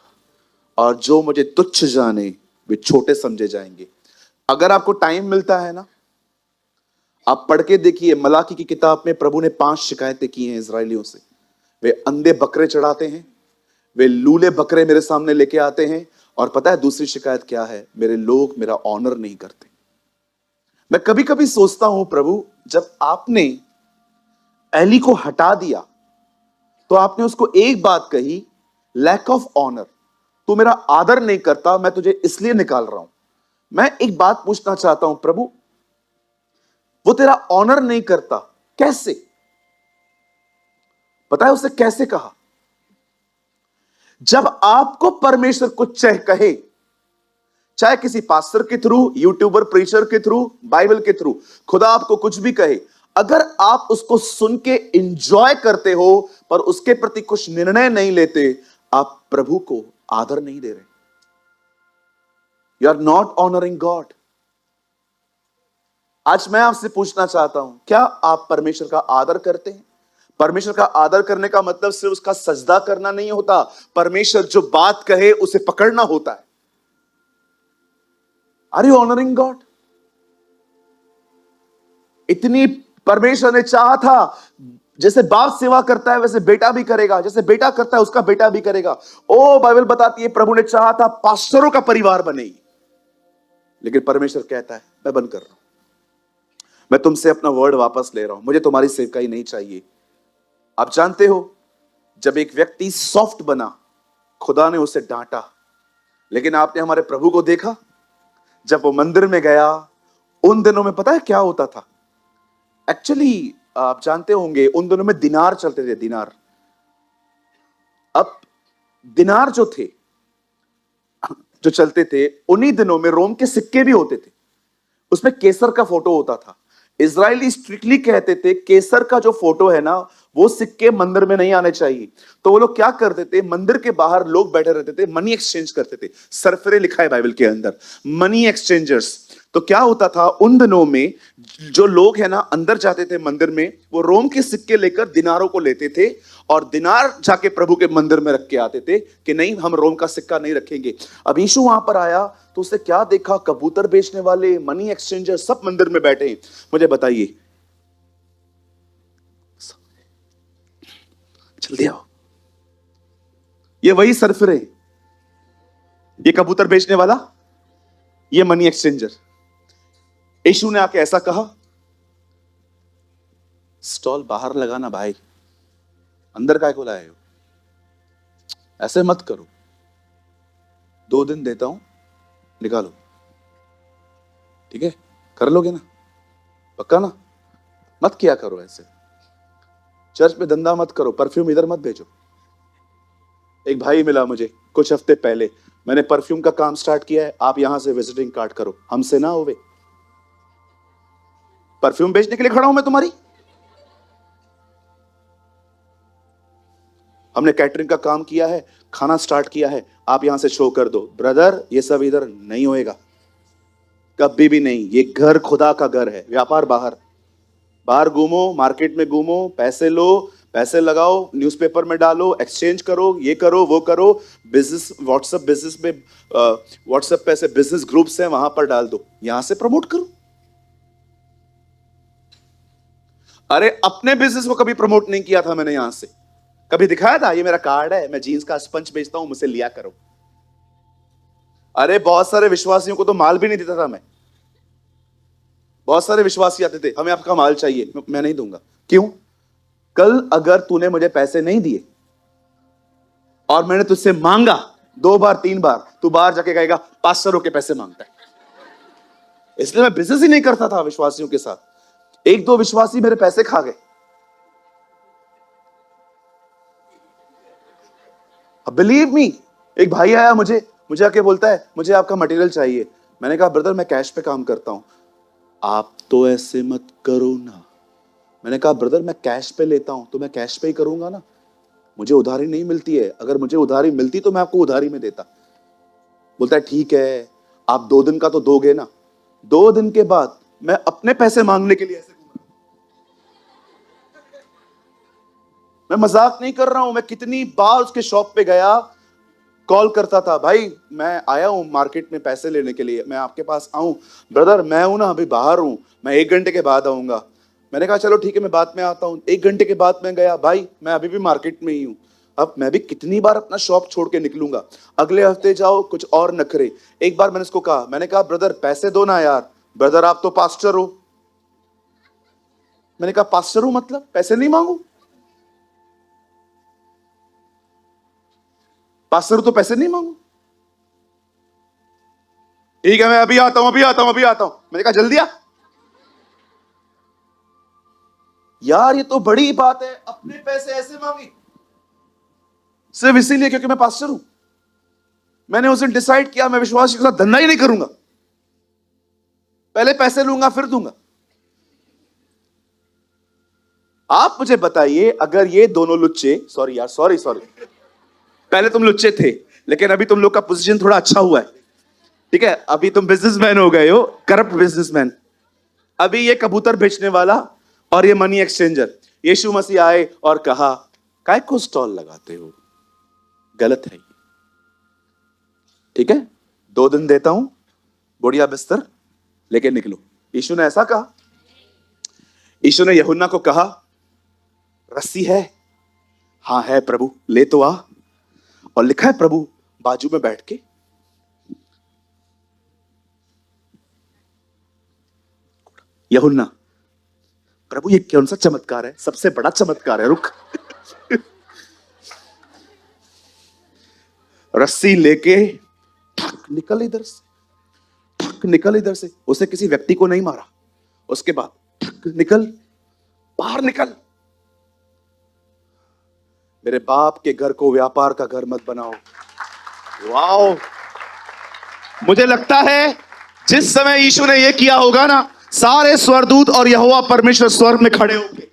और जो मुझे तुच्छ जाने वे छोटे समझे जाएंगे। अगर आपको टाइम मिलता है ना, आप पढ़ के देखिए। मलाकी की किताब में प्रभु ने 5 शिकायतें की हैं इजरायलियों से। वे अंधे बकरे चढ़ाते हैं, वे लूले बकरे मेरे सामने लेके आते हैं, और पता है दूसरी शिकायत क्या है? मेरे लोग मेरा ऑनर नहीं करते। मैं कभी कभी सोचता हूं प्रभु, जब आपने एली को हटा दिया तो आपने उसको एक बात कही, लैक ऑफ ऑनर। तू मेरा आदर नहीं करता, मैं तुझे इसलिए निकाल रहा हूं। मैं एक बात पूछना चाहता हूं प्रभु, वो तेरा ऑनर नहीं करता कैसे? पता है उसने कैसे कहा? जब आपको परमेश्वर कुछ कहे, चाहे किसी पास्टर के थ्रू, यूट्यूबर, प्रीचर के थ्रू, बाइबल के थ्रू, खुदा आपको कुछ भी कहे, अगर आप उसको सुन के इंजॉय करते हो पर उसके प्रति कुछ निर्णय नहीं लेते, आप प्रभु को आदर नहीं दे रहे। You are not honouring God. आज मैं आपसे पूछना चाहता हूं, क्या आप परमेश्वर का आदर करते हैं? परमेश्वर का आदर करने का मतलब सिर्फ उसका सजदा करना नहीं होता। परमेश्वर जो बात कहे उसे पकड़ना होता है। Are you honouring God? इतनी परमेश्वर ने चाहा था, जैसे बाप सेवा करता है वैसे बेटा भी करेगा, जैसे बेटा करता है उसका बेटा भी करेगा। ओ बाइबल बताती है प्रभु ने चाहा था पास्टरों का परिवार बने, लेकिन परमेश्वर कहता है मैं बंद कर रहा हूं, मैं तुमसे अपना वर्ड वापस ले रहा हूं, मुझे तुम्हारी सेवकाई नहीं चाहिए। आप जानते हो, जब एक व्यक्ति सॉफ्ट बना, खुदा ने उसे डांटा। लेकिन आपने हमारे प्रभु को देखा, जब वो मंदिर में गया, उन दिनों में पता है क्या होता था? एक्चुअली आप जानते होंगे उन दिनों में दिनार चलते थे, दिनार। अब दिनार जो थे, जो चलते थे, उन्हीं दिनों में रोम के सिक्के भी होते थे, उसमें केसर का फोटो होता था। इजरायली स्ट्रिक्टली कहते थे केसर का जो फोटो है ना, वो सिक्के मंदिर में नहीं आने चाहिए। तो वो लोग क्या करते थे, मंदिर के बाहर लोग बैठे रहते थे, मनी एक्सचेंज करते थे। सरफरे लिखा है बाइबल के अंदर, मनी एक्सचेंजर्स। तो क्या होता था उन दिनों में, जो लोग है ना अंदर जाते थे मंदिर में, वो रोम के सिक्के लेकर दिनारों को लेते थे और दिनार जाके प्रभु के मंदिर में रख के आते थे कि नहीं हम रोम का सिक्का नहीं रखेंगे। अब यीशु वहां पर आया तो उसने क्या देखा, कबूतर बेचने वाले, मनी एक्सचेंजर सब मंदिर में बैठे हैं। मुझे बताइए, जल्दी आओ, ये वही सरफरे, ये कबूतर बेचने वाला, ये मनी एक्सचेंजर। यीशु ने आके ऐसा कहा, स्टॉल बाहर लगाना भाई, अंदर काय को लाए हो, ऐसे मत करो, 2 दिन देता हूं, निकालो। ठीक है, कर लोगे ना, पक्का ना, मत किया करो ऐसे, चर्च में धंधा मत करो, परफ्यूम इधर मत भेजो। एक भाई मिला मुझे कुछ हफ्ते पहले, मैंने परफ्यूम का काम स्टार्ट किया है, आप यहां से विजिटिंग कार्ड करो, हमसे ना होवे, परफ्यूम बेचने के लिए खड़ा हूं मैं तुम्हारी। हमने कैटरिंग का काम किया है, खाना स्टार्ट किया है, आप यहां से शो कर दो। ब्रदर ये सब इधर नहीं होएगा, कभी भी नहीं। ये घर खुदा का घर है, व्यापार बाहर। बाहर घूमो, मार्केट में घूमो, पैसे लो, पैसे लगाओ, न्यूज़पेपर में डालो, एक्सचेंज करो, ये करो वो करो, बिजनेस व्हाट्सएप बिजनेस में, व्हाट्सएप पे ऐसे बिजनेस ग्रुप्स हैं वहां पर डाल दो, यहां से प्रमोट करो। अरे अपने बिजनेस को कभी प्रमोट नहीं किया था मैंने, यहां से कभी दिखाया था ये मेरा कार्ड है, मैं जीन्स का स्पंज बेचता हूं, मुझसे लिया करो। अरे बहुत सारे विश्वासियों को तो माल भी नहीं देता था मैं। बहुत सारे विश्वासी आते थे, हमें आपका माल चाहिए, मैं नहीं दूंगा। क्यों? कल अगर तूने मुझे पैसे नहीं दिए और मैंने तुझसे मांगा 2 बार 3 बार, तू बाहर जाके कहेगा पास्टरों के पैसे मांगता है। इसलिए मैं बिजनेस ही नहीं करता था विश्वासियों के साथ। 1-2 विश्वासी मेरे पैसे खा गए। बिलीव मी, एक भाई आया मुझे आके बोलता है मुझे आपका मटेरियल चाहिए। मैंने कहा ब्रदर मैं कैश पे काम करता हूं। आप तो ऐसे मत करो ना। मैंने कहा ब्रदर मैं कैश पे लेता हूं तो मैं कैश पे ही करूंगा ना, मुझे उधारी नहीं मिलती है, अगर मुझे उधारी मिलती तो मैं आपको उधारी में देता। बोलता है ठीक है, आप 2 दिन का तो दोगे ना। 2 दिन के बाद मैं अपने पैसे मांगने के लिए ऐसे घूम रहा हूं। मैं मजाक नहीं कर रहा हूं, मैं कितनी बार उसके शॉप पे गया, कॉल करता था, भाई मैं आया हूं मार्केट में पैसे लेने के लिए, मैं आपके पास आऊं। ब्रदर मैं हूं ना अभी बाहर हूं, मैं 1 घंटे के बाद आऊंगा। मैंने कहा चलो ठीक है मैं बाद में आता हूं। 1 घंटे के बाद मैं गया, भाई मैं अभी भी मार्केट में ही हूं। अब मैं भी कितनी बार अपना शॉप छोड़ के निकलूंगा। अगले हफ्ते जाओ, कुछ और नखरे। एक बार मैंने उसको कहा, मैंने कहा ब्रदर पैसे दो ना यार। ब्रदर आप तो पास्टर हो। मैंने कहा पास्टर हूं मतलब पैसे नहीं मांगू? पास्टर हूं तो पैसे नहीं मांगू? ठीक है मैं अभी आता हूं, अभी आता हूं, अभी आता हूं। मैंने कहा जल्दी आ यार, ये तो बड़ी बात है, अपने पैसे ऐसे मांगे सिर्फ इसीलिए क्योंकि मैं पास्टर हूं। मैंने उस दिन डिसाइड किया मैं विश्वास के साथ धंधा ही नहीं करूंगा, पहले पैसे लूंगा फिर दूंगा। आप मुझे बताइए अगर ये दोनों लुच्चे, सॉरी यार, सॉरी पहले तुम लुच्चे थे लेकिन अभी तुम लोग का पोजीशन थोड़ा अच्छा हुआ है, ठीक है, अभी तुम बिजनेसमैन हो गए हो, करप्ट बिजनेसमैन। अभी ये कबूतर बेचने वाला और ये मनी एक्सचेंजर, यीशु मसीह आए और कहा काय को स्टॉल लगाते हो, गलत है, ठीक है 2 दिन देता हूं, बढ़िया बिस्तर लेके निकलो। यीशु ने ऐसा कहा। यीशु ने यूहन्ना को कहा रस्सी है? हाँ है प्रभु, ले तो आ। और लिखा है प्रभु बाजू में बैठ के। यूहन्ना, प्रभु ये कौन सा चमत्कार है, सबसे बड़ा चमत्कार है, रुक। रस्सी लेके ठक निकल इधर से, ठक निकल इधर से। उसे किसी व्यक्ति को नहीं मारा, उसके बाद ठक निकल, बाहर निकल। मेरे बाप के घर को व्यापार का घर मत बनाओ। वाओ, मुझे लगता है जिस समय यीशु ने यह किया होगा ना, सारे स्वर्गदूत और यहोवा परमेश्वर स्वर्ग में खड़े होंगे।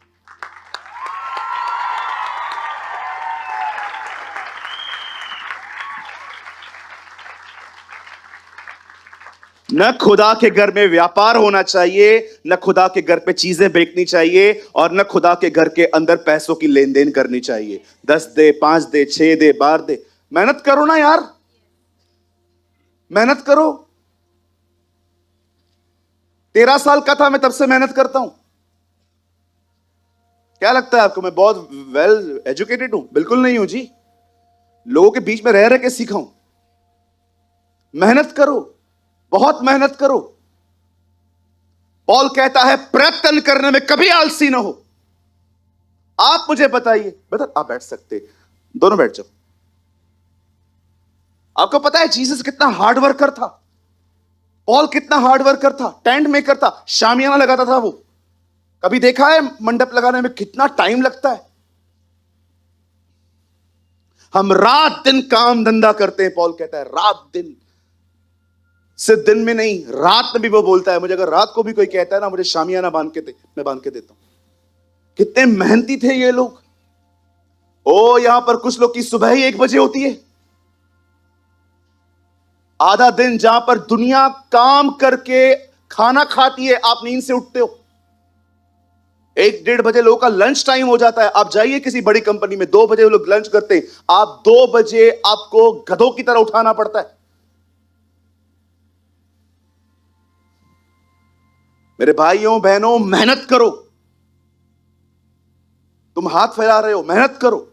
न खुदा के घर में व्यापार होना चाहिए, न खुदा के घर पे चीजें बेचनी चाहिए, और न खुदा के घर के अंदर पैसों की लेन देन करनी चाहिए। 10 दे, 5 दे, 6 दे, 12 दे, मेहनत करो ना यार, मेहनत करो। 13 साल का था मैं तब से मेहनत करता हूं। क्या लगता है आपको मैं बहुत वेल एजुकेटेड हूं? बिल्कुल नहीं हूं जी। लोगों के बीच में रह रह के सीखा हूं। मेहनत करो, बहुत मेहनत करो। पॉल कहता है प्रयत्न करने में कभी आलसी ना हो। आप मुझे बताइए, ब्रदर आप बैठ सकते, दोनों बैठ जाओ। आपको पता है जीसस कितना हार्ड वर्कर था? पॉल कितना हार्ड वर्कर था, टेंट मेकर था, शामियाना लगाता था वो। कभी देखा है मंडप लगाने में कितना टाइम लगता है? हम रात दिन काम धंधा करते हैं। पॉल कहता है रात दिन, सिर्फ दिन में नहीं, रात में भी वो बोलता है। मुझे अगर रात को भी कोई कहता है ना मुझे शामियाना बांध के दे, मैं बांध के देता हूं। कितने मेहनती थे ये लोग। ओ यहां पर कुछ लोग की सुबह ही 1 बजे होती है। आधा दिन जहां पर दुनिया काम करके खाना खाती है, आप नींद से उठते हो। 1-1:30 बजे लोगों का लंच टाइम हो जाता है। आप जाइए किसी बड़ी कंपनी में, 2 बजे वो लोग लंच करते हैं। आप 2 बजे आपको गधों की तरह उठाना पड़ता है। मेरे भाइयों बहनों, मेहनत करो। तुम हाथ फैला रहे हो, मेहनत करो।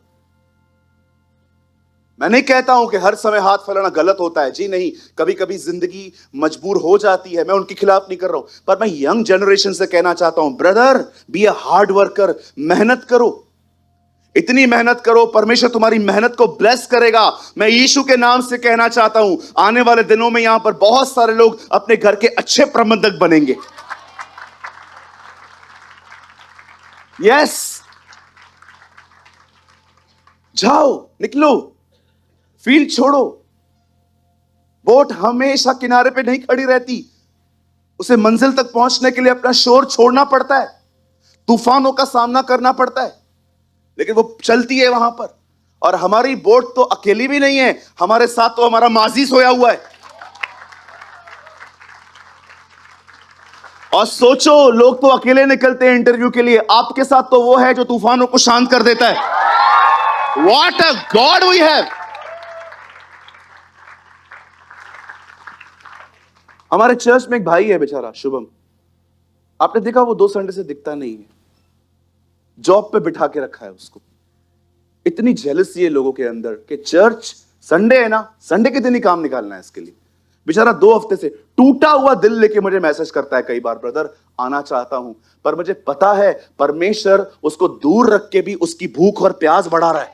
मैं नहीं कहता हूं कि हर समय हाथ फैलाना गलत होता है, जी नहीं। कभी कभी जिंदगी मजबूर हो जाती है, मैं उनके खिलाफ नहीं कर रहा हूं। पर मैं यंग जनरेशन से कहना चाहता हूं, brother be a hard worker, मेहनत करो। इतनी मेहनत करो, परमेश्वर तुम्हारी मेहनत को ब्लेस करेगा। मैं यीशु के नाम से कहना चाहता हूं, आने वाले दिनों में यहां पर बहुत सारे लोग अपने घर के अच्छे प्रबंधक बनेंगे। यस, जाओ, निकलो, फील्ड छोड़ो। बोट हमेशा किनारे पे नहीं खड़ी रहती, उसे मंजिल तक पहुंचने के लिए अपना शोर छोड़ना पड़ता है, तूफानों का सामना करना पड़ता है, लेकिन वो चलती है वहां पर। और हमारी बोट तो अकेली भी नहीं है, हमारे साथ तो हमारा माजी सोया हुआ है। और सोचो, लोग तो अकेले निकलते हैं इंटरव्यू के लिए, आपके साथ तो वो है जो तूफानों को शांत कर देता है। What a God we have. हमारे चर्च में एक भाई है बेचारा शुभम, आपने देखा वो 2 संडे से दिखता नहीं है, जॉब पे बिठा के रखा है उसको। इतनी जेलसी है लोगों के अंदर कि चर्च संडे है ना, संडे के दिन ही काम निकालना है इसके लिए। बेचारा 2 हफ्ते से टूटा हुआ दिल लेके मुझे मैसेज करता है कई बार, ब्रदर आना चाहता हूं, पर मुझे पता है परमेश्वर उसको दूर रख के भी उसकी भूख और प्यास बढ़ा रहा है।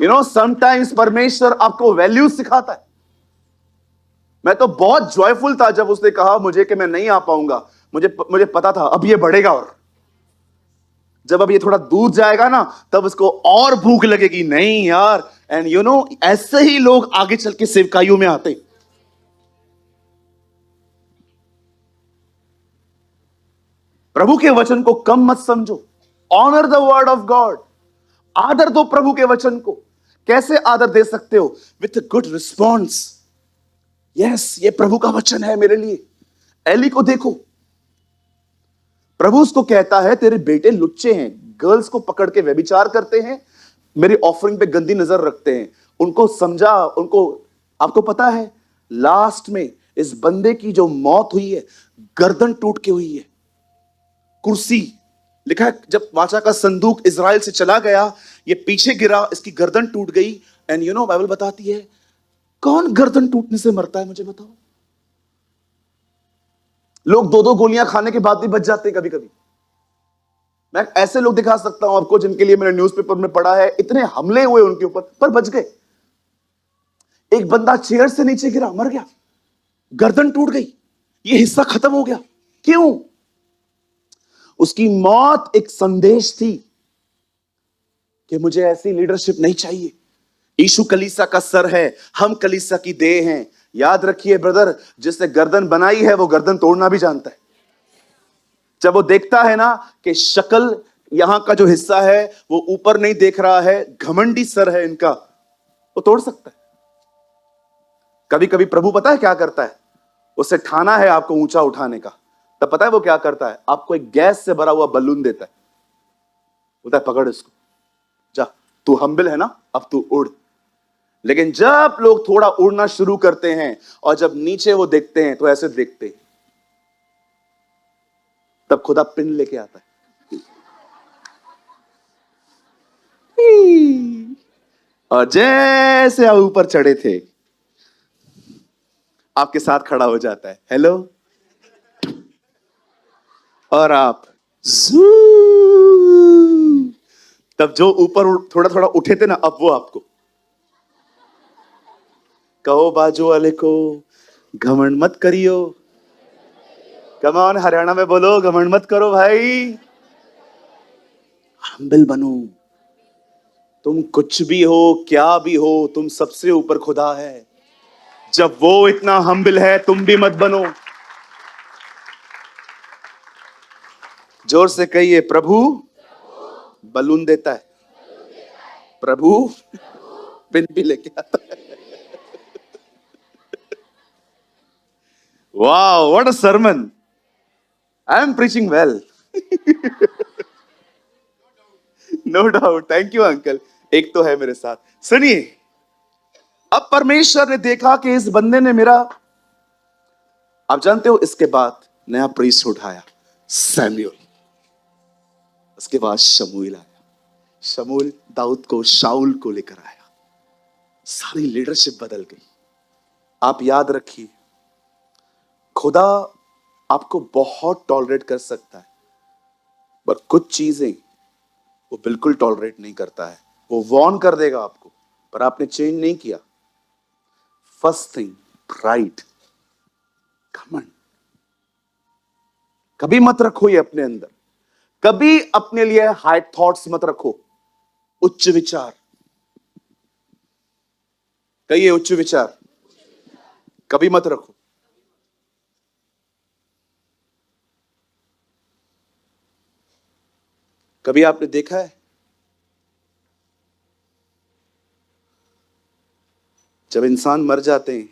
यू नो, समटाइम्स परमेश्वर आपको वैल्यू सिखाता है। मैं तो बहुत जॉयफुल था जब उसने कहा मुझे कि मैं नहीं आ पाऊंगा। मुझे पता था अब ये बढ़ेगा, और जब अब ये थोड़ा दूर जाएगा ना तब इसको और भूख लगेगी। नहीं यार, एंड यू नो ऐसे ही लोग आगे चल के सेवकाइयों में आते। प्रभु के वचन को कम मत समझो। Honour the word of God. आदर दो प्रभु के वचन को। कैसे आदर दे सकते हो? With good response. यस, ये प्रभु का वचन है मेरे लिए। एली को देखो, प्रभु उसको कहता है तेरे बेटे लुच्चे हैं, गर्ल्स को पकड़ के व्यभिचार करते हैं, मेरी ऑफरिंग पे गंदी नजर रखते हैं। उनको समझा, उनको, आपको पता है लास्ट में इस बंदे की जो मौत हुई है गर्दन टूट के हुई है। कुर्सी लिखा है, जब वाचा का संदूक इजराइल से चला गया, ये पीछे गिरा, इसकी गर्दन टूट गई। एंड यू नो बाइबल बताती है कौन गर्दन टूटने से मरता है, मुझे बताओ। लोग 2-2 गोलियां खाने के बाद भी बच जाते हैं कभी कभी। मैं ऐसे लोग दिखा सकता हूं आपको जिनके लिए मैंने न्यूज़पेपर में पढ़ा है, इतने हमले हुए उनके ऊपर पर बच गए। एक बंदा चेयर से नीचे गिरा, मर गया, गर्दन टूट गई, ये हिस्सा खत्म हो गया। क्यों? उसकी मौत एक संदेश थी कि मुझे ऐसी लीडरशिप नहीं चाहिए। यीशु कलीसिया का सर है, हम कलीसिया की देह हैं। याद रखिए ब्रदर, जिसने गर्दन बनाई है वो गर्दन तोड़ना भी जानता है। जब वो देखता है ना कि शक्ल, यहां का जो हिस्सा है वो ऊपर नहीं देख रहा है, घमंडी सर है इनका, वो तोड़ सकता है। कभी कभी प्रभु पता है क्या करता है? उसे ठाना है आपको ऊंचा उठाने का, तब पता है वो क्या करता है? आपको एक गैस से भरा हुआ बलून देता है, बोलता है पकड़ इसको, जा, तू हम्बल है ना, अब तू उड़। लेकिन जब लोग थोड़ा उड़ना शुरू करते हैं और जब नीचे वो देखते हैं तो ऐसे देखते हैं, तब खुदा पिन लेके आता है, और जैसे आप ऊपर चढ़े थे आपके साथ खड़ा हो जाता है, हेलो, और आप जू, तब जो ऊपर थोड़ा थोड़ा उठे थे ना, अब वो आपको, कहो बाजू वाले को घमंड मत करियो। कम ऑन, हरियाणा में बोलो, घमंड मत करो भाई, हम्बल बनो। तुम कुछ भी हो, क्या भी हो, तुम सबसे ऊपर खुदा है। जब वो इतना हम्बल है, तुम भी मत बनो। जोर से कहिए, प्रभु बलून देता है, प्रभु पिन भी लेके आता है। Wow, what a sermon, I am preaching well. No doubt, thank you uncle, एक तो है मेरे साथ। सुनिए, अब परमेश्वर ने देखा कि इस बंदे ने मेरा, आप जानते हो, इसके बाद नया प्रीस्ट उठाया, सैमुअल। उसके बाद शमूएल आया, शमूएल दाऊद को, शाऊल को लेकर आया, सारी लीडरशिप बदल गई। आप याद रखिए, खुदा आपको बहुत टॉलरेट कर सकता है, पर कुछ चीजें वो बिल्कुल टॉलरेट नहीं करता है। वो वॉर्न कर देगा आपको, पर आपने चेंज नहीं किया। फर्स्ट थिंग, प्राइड, घमंड कभी मत रखो ये अपने अंदर। कभी अपने लिए हाई थॉट्स मत रखो, उच्च विचार। कहिए उच्च विचार कभी मत रखो। कभी आपने देखा है, जब इंसान मर जाते हैं,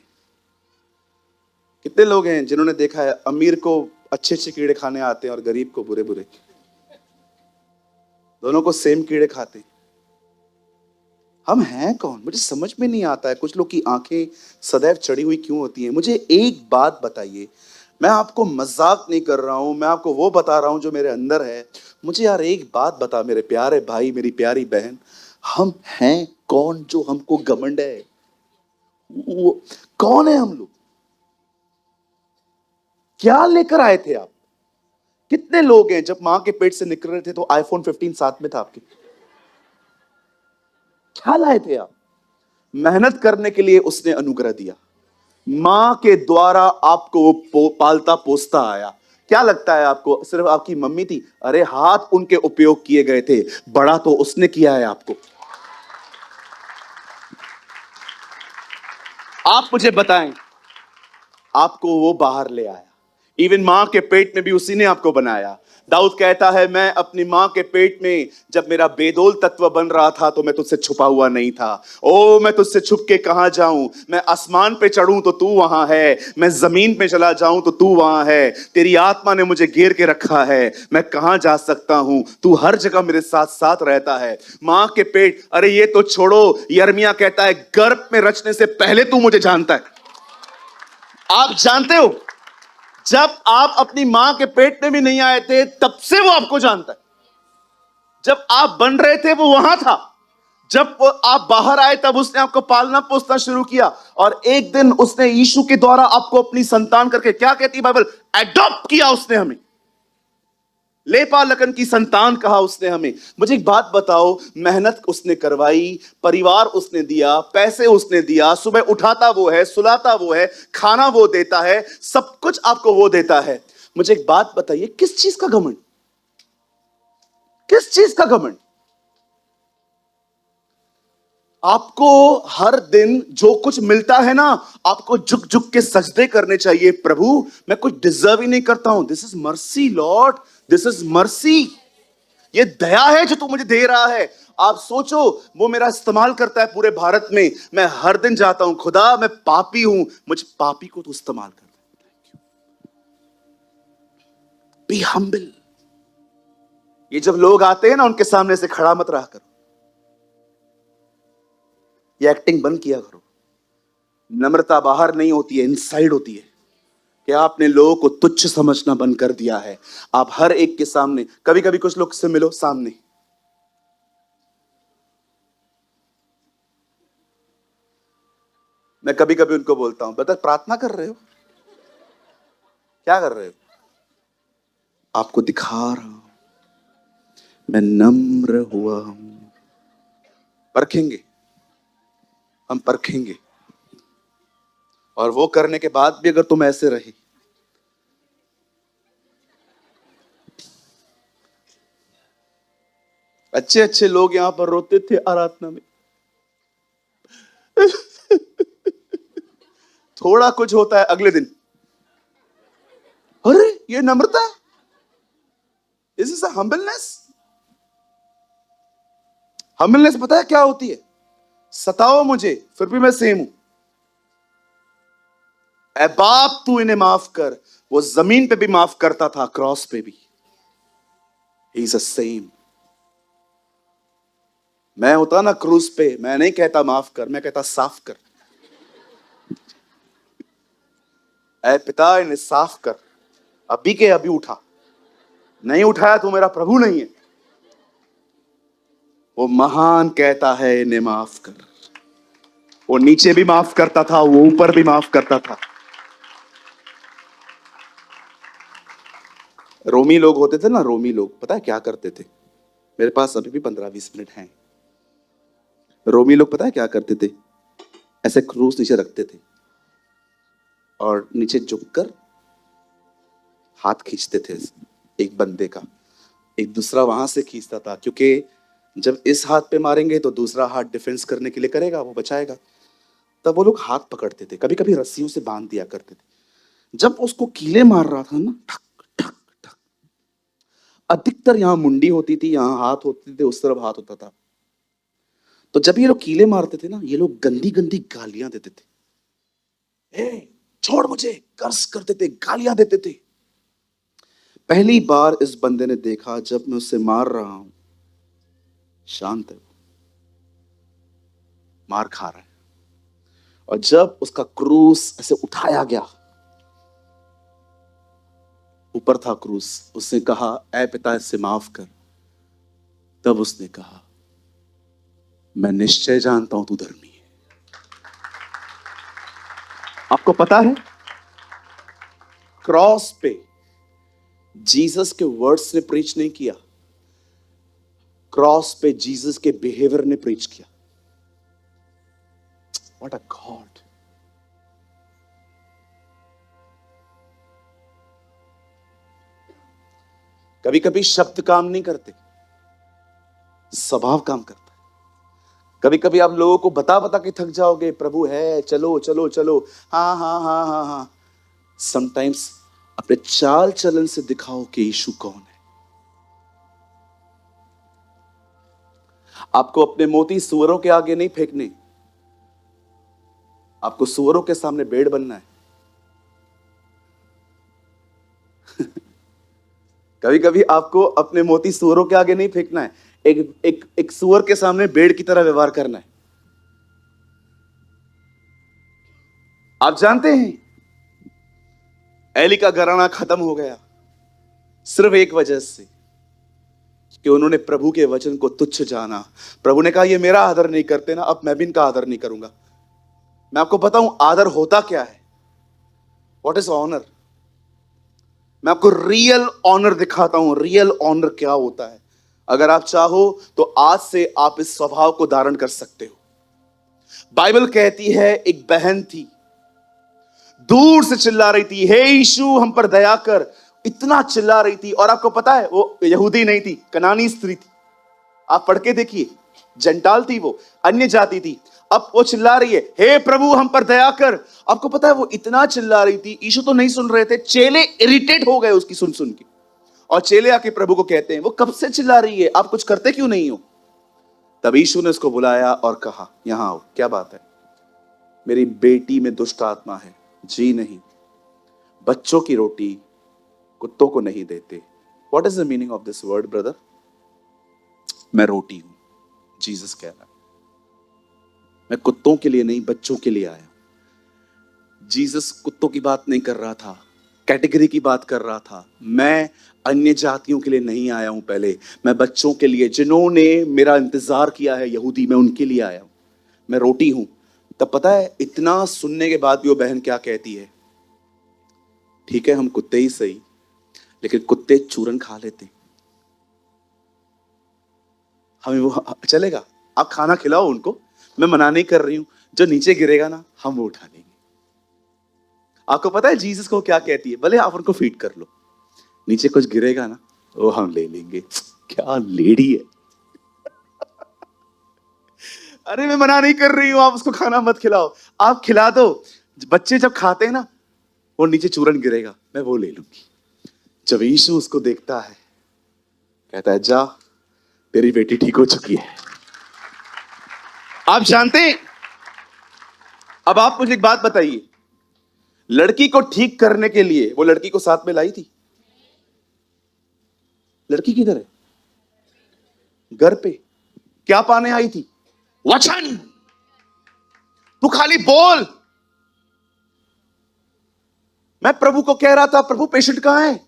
कितने लोग हैं जिन्होंने देखा है अमीर को अच्छे अच्छे कीड़े खाने आते हैं और गरीब को बुरे बुरे, दोनों को सेम कीड़े खाते हैं। हम हैं कौन? मुझे समझ में नहीं आता है, कुछ लोग की आंखें सदैव चढ़ी हुई क्यों होती हैं। मुझे एक बात बताइए, मैं आपको मजाक नहीं कर रहा हूं, मैं आपको वो बता रहा हूं जो मेरे अंदर है। मुझे यार एक बात बता मेरे प्यारे भाई, मेरी प्यारी बहन, हम हैं कौन जो हमको घमंड है? वो कौन है हम लोग? क्या लेकर आए थे आप? कितने लोग हैं जब मां के पेट से निकल रहे थे तो आईफोन 15 साथ में था आपके? क्या लाए थे आप? मेहनत करने के लिए उसने अनुग्रह दिया, मां के द्वारा आपको वो पालता पोसता आया। क्या लगता है आपको सिर्फ आपकी मम्मी थी? अरे हाथ उनके उपयोग किए गए थे, बड़ा तो उसने किया है आपको। आप मुझे बताएं, आपको वो बाहर ले आया, इवन मां के पेट में भी उसी ने आपको बनाया। दाऊद कहता है, मैं अपनी मां के पेट में जब मेरा बेदोल तत्व बन रहा था तो मैं तुझसे छुपा हुआ नहीं था। ओ, मैं तुझसे छुप के कहां जाऊं? मैं आसमान पे चढ़ूं तो तू वहां है, मैं जमीन पे चला जाऊं तो तू वहां है। तेरी आत्मा ने मुझे घेर के रखा है, मैं कहां जा सकता हूं? तू हर जगह मेरे साथ साथ रहता है। मां के पेट, अरे ये तो छोड़ो, यिर्मयाह कहता है गर्भ में रचने से पहले तू मुझे जानता है। आप जानते हो, जब आप अपनी मां के पेट में भी नहीं आए थे तब से वो आपको जानता है। जब आप बन रहे थे वो वहां था, जब आप बाहर आए तब उसने आपको पालना पोसना शुरू किया, और एक दिन उसने यीशु के द्वारा आपको अपनी संतान करके, क्या कहती है बाइबल, एडॉप्ट किया उसने हमें, लेपा लकन की संतान कहा उसने हमें। मुझे एक बात बताओ, मेहनत उसने करवाई, परिवार उसने दिया, पैसे उसने दिया, सुबह उठाता वो है, सुलाता वो है, खाना वो देता है, सब कुछ आपको वो देता है। मुझे एक बात बताइए, किस चीज का घमंड? किस चीज का घमंड? आपको हर दिन जो कुछ मिलता है ना, आपको झुक झुक के सजदे करने चाहिए। प्रभु, मैं कुछ डिजर्व ही नहीं करता हूं, this is mercy Lord, this is mercy. ये दया है जो तू मुझे दे रहा है। आप सोचो, वो मेरा इस्तेमाल करता है पूरे भारत में, मैं हर दिन जाता हूं, खुदा मैं पापी हूं, मुझे पापी को तू इस्तेमाल कर। Be humble. ये जब लोग आते हैं ना, उनके सामने से खड़ा मत रहा करो, ये एक्टिंग बंद किया करो। नम्रता बाहर नहीं होती है, इनसाइड होती है। कि आपने लोगों को तुच्छ समझना बंद कर दिया है। आप हर एक के सामने, कभी कभी कुछ लोग से मिलो सामने, मैं कभी कभी उनको बोलता हूं, बता प्रार्थना कर रहे हो, क्या कर रहे हो? आपको दिखा रहा हूं मैं नम्र हुआ हूं। परखेंगे, हम परखेंगे। और वो करने के बाद भी अगर तुम ऐसे रहे, अच्छे अच्छे लोग यहां पर रोते थे आराधना में, थोड़ा कुछ होता है अगले दिन, अरे ये नम्रता है, इज इज हम्बलनेस। हम्बलनेस पता है क्या होती है? सताओ मुझे फिर भी मैं सेम हूं। ऐ बाप तू इन्हें माफ कर। वो जमीन पे भी माफ करता था, क्रॉस पे भी। ही इज द सेम। मैं होता ना क्रूज पे, मैं नहीं कहता माफ कर, मैं कहता साफ कर। ऐ पिता इन्हें साफ कर, अभी के अभी उठा। नहीं उठाया तो मेरा प्रभु नहीं है। वो महान कहता है इन्हें माफ कर। वो नीचे भी माफ करता था, वो ऊपर भी माफ करता था। रोमी लोग होते थे ना, रोमी लोग पता है क्या करते थे? मेरे पास अभी भी 15-20 मिनट हैं। रोमी लोग पता है क्या करते थे? ऐसे क्रूस नीचे रखते थे और नीचे झुककर हाथ खींचते थे एक बंदे का, एक दूसरा वहां से खींचता था, क्योंकि जब इस हाथ पे मारेंगे तो दूसरा हाथ डिफेंस करने के लिए करेगा, वो बचाएगा। तब वो लोग हाथ पकड़ते थे, कभी कभी रस्सियों से बांध दिया करते थे। जब उसको कीले मार रहा था ना, ठक ठक ठक, अधिकतर यहाँ मुंडी होती थी, यहाँ हाथ होते थे, उस तरफ हाथ होता था। तो जब ये लोग कीले मारते थे ना, ये लोग गंदी गंदी गालियां देते थे। ए, छोड़ मुझे, कर्स करते थे, गालियां देते थे। पहली बार इस बंदे ने देखा, जब मैं उसे मार रहा हूं, शांत है, मार खा रहा है। और जब उसका क्रूस ऐसे उठाया गया, ऊपर था क्रूस, उसने कहा ऐ पिता इसे माफ कर। तब उसने कहा मैं निश्चय जानता हूं तू धर्मी है। आपको पता है, क्रॉस पे जीसस के वर्ड्स ने प्रीच नहीं किया, क्रॉस पे जीसस के बिहेवियर ने प्रीच किया। What a God. कभी कभी शब्द काम नहीं करते, स्वभाव काम करता है। कभी कभी आप लोगों को बता बता के थक जाओगे, प्रभु है, चलो चलो चलो, हाँ हाँ हाँ हाँ हाँ। समटाइम्स अपने चाल चलन से दिखाओ कि यीशु कौन है। आपको अपने मोती सुअरों के आगे नहीं फेंकने, आपको सुअरों के सामने भेड़ बनना है। कभी कभी आपको अपने मोती सुअरों के आगे नहीं फेंकना है, एक सुअर के सामने भेड़ की तरह व्यवहार करना है। आप जानते हैं, एली का घराना खत्म हो गया सिर्फ एक वजह से, कि उन्होंने प्रभु के वचन को तुच्छ जाना। प्रभु ने कहा ये मेरा आदर नहीं करते ना, अब मैं भी इनका आदर नहीं करूंगा। मैं आपको बताऊं आदर होता क्या है, व्हाट इज ऑनर। मैं आपको रियल ऑनर दिखाता हूं, रियल ऑनर क्या होता है। अगर आप चाहो तो आज से आप इस स्वभाव को धारण कर सकते हो। बाइबल कहती है एक बहन थी, दूर से चिल्ला रही थी, हे यीशु हम पर दया कर, इतना चिल्ला रही थी। और आपको पता है वो यहूदी नहीं थी, कनानी स्त्री थी। आप पढ़ के देखिए, जंटाल थी वो, अन्य जाति थी। अब वो चिल्ला रही है, हे प्रभु हम पर दया कर। आपको पता है वो इतना चिल्ला रही थी, यीशु तो नहीं सुन रहे थे, चेले इरिटेट हो गए उसकी सुन सुन के। और चेले आके प्रभु को कहते हैं वो कब से चिल्ला रही है, आप कुछ करते क्यों नहीं हो? तब यीशु ने उसको बुलाया और कहा यहां आओ, क्या बात है? मेरी बेटी में दुष्ट आत्मा है। जी नहीं, बच्चों की रोटी कुत्तों को नहीं देते। What is the meaning of this word brother? मैं रोटी हूं, जीसस कह रहा है। मैं कुत्तों के लिए नहीं, बच्चों के लिए आया। जीसस कुत्तों की बात नहीं कर रहा था, कैटेगरी की बात कर रहा था। मैं अन्य जातियों के लिए नहीं आया हूं, पहले मैं बच्चों के लिए, जिन्होंने मेरा इंतजार किया है, यहूदी, मैं उनके लिए आया हूं। मैं रोटी हूं। तब पता है इतना सुनने के बाद भी वो बहन क्या कहती है? ठीक है हम कुत्ते ही सही, लेकिन कुत्ते चूरन खा लेते, हमें वो चलेगा? आप खाना खिलाओ उनको, मैं मना नहीं कर रही हूं। जो नीचे गिरेगा ना, हम वो उठा लेंगे। आपको पता है जीसस को क्या कहती है? भले आप उनको फीड कर लो, नीचे कुछ गिरेगा ना, वो हम ले लेंगे। क्या लेडी है! अरे मैं मना नहीं कर रही हूं, आप उसको खाना मत खिलाओ, आप खिला दो। बच्चे जब खाते हैं ना, वो नीचे चूरन गिरेगा, मैं वो ले लूंगी। जब यीशु उसको देखता है, कहता है जा, तेरी बेटी ठीक हो चुकी है। आप जानते हैं, अब आप मुझे एक बात बताइए, लड़की को ठीक करने के लिए वो लड़की को साथ में लाई थी? लड़की किधर है? घर पे। क्या पाने आई थी? वचन। तू खाली बोल। मैं प्रभु को कह रहा था, प्रभु पेशेंट कहां है?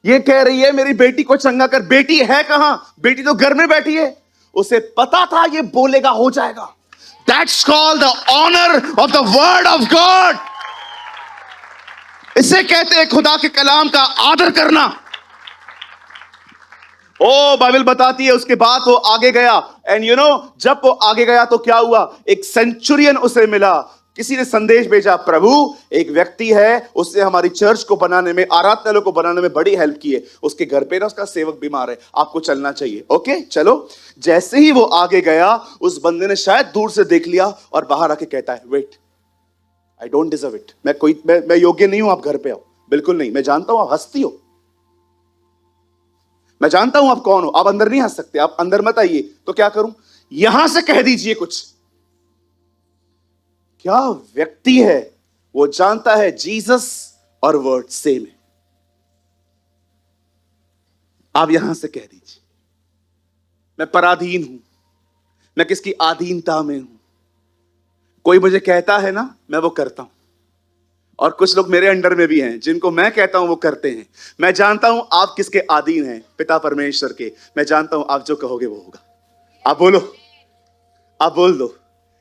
ये कह रही है मेरी बेटी को चंगा कर। बेटी है कहां? बेटी तो घर में बैठी है। उसे पता था ये बोलेगा हो जाएगा। That's called the honor of the word of God. इसे कहते हैं खुदा के कलाम का आदर करना। ओ बाइबल बताती है, उसके बाद वो आगे गया, एंड यू नो जब वो आगे गया तो क्या हुआ? एक सेंचुरियन उसे मिला। किसी ने संदेश भेजा, प्रभु एक व्यक्ति है, उसने हमारी चर्च को बनाने में, आराधनालय को बनाने में बड़ी हेल्प की है। उसके घर पे ना उसका सेवक बीमार है, आपको चलना चाहिए। ओके चलो। जैसे ही वो आगे गया, उस बंदे ने शायद दूर से देख लिया और बाहर आके कहता है, wait, I don't deserve it. मैं योग्य नहीं हूं, आप घर पे आओ। बिल्कुल नहीं, मैं जानता हूं आप हंसती हो, मैं जानता हूं आप कौन हो, आप अंदर नहीं हंस सकते, आप अंदर मत आइए। तो क्या करूं? यहां से कह दीजिए कुछ। क्या व्यक्ति है! वो जानता है जीसस और वर्ड सेम है। आप यहां से कह दीजिए, मैं पराधीन हूं, मैं किसकी अधीनता में हूं। कोई मुझे कहता है ना, मैं वो करता हूं। और कुछ लोग मेरे अंडर में भी हैं, जिनको मैं कहता हूं वो करते हैं। मैं जानता हूं आप किसके अधीन हैं, पिता परमेश्वर के। मैं जानता हूं आप जो कहोगे वो होगा। आप बोलो, आप बोल दो।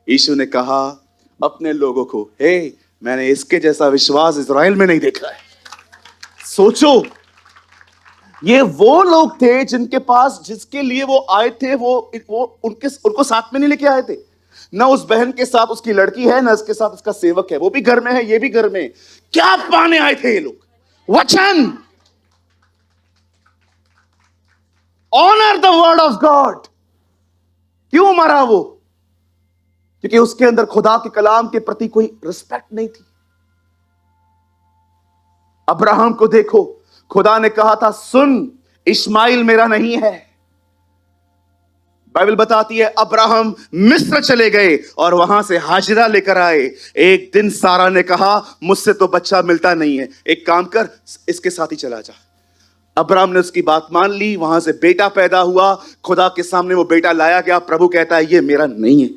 यीशु ने कहा अपने लोगों को, हे मैंने इसके जैसा विश्वास इज़राइल में नहीं देखा है। सोचो, ये वो लोग थे जिनके पास, जिसके लिए वो आए थे, वो उनको साथ में नहीं लेके आए थे ना। उस बहन के साथ उसकी लड़की है, ना उसके साथ उसका सेवक है। वो भी घर में है, ये भी घर में। क्या पाने आए थे ये लोग? वचन। Honour the word of God. क्यों मरा वो? क्योंकि उसके अंदर खुदा के कलाम के प्रति कोई रिस्पेक्ट नहीं थी। अब्राहम को देखो, खुदा ने कहा था, सुन, इस्माइल मेरा नहीं है। बाइबल बताती है अब्राहम मिस्र चले गए और वहां से हाजिरा लेकर आए। एक दिन सारा ने कहा, मुझसे तो बच्चा मिलता नहीं है, एक काम कर, इसके साथ ही चला जा। अब्राहम ने उसकी बात मान ली, वहां से बेटा पैदा हुआ। खुदा के सामने वो बेटा लाया गया। प्रभु कहता है, ये मेरा नहीं है,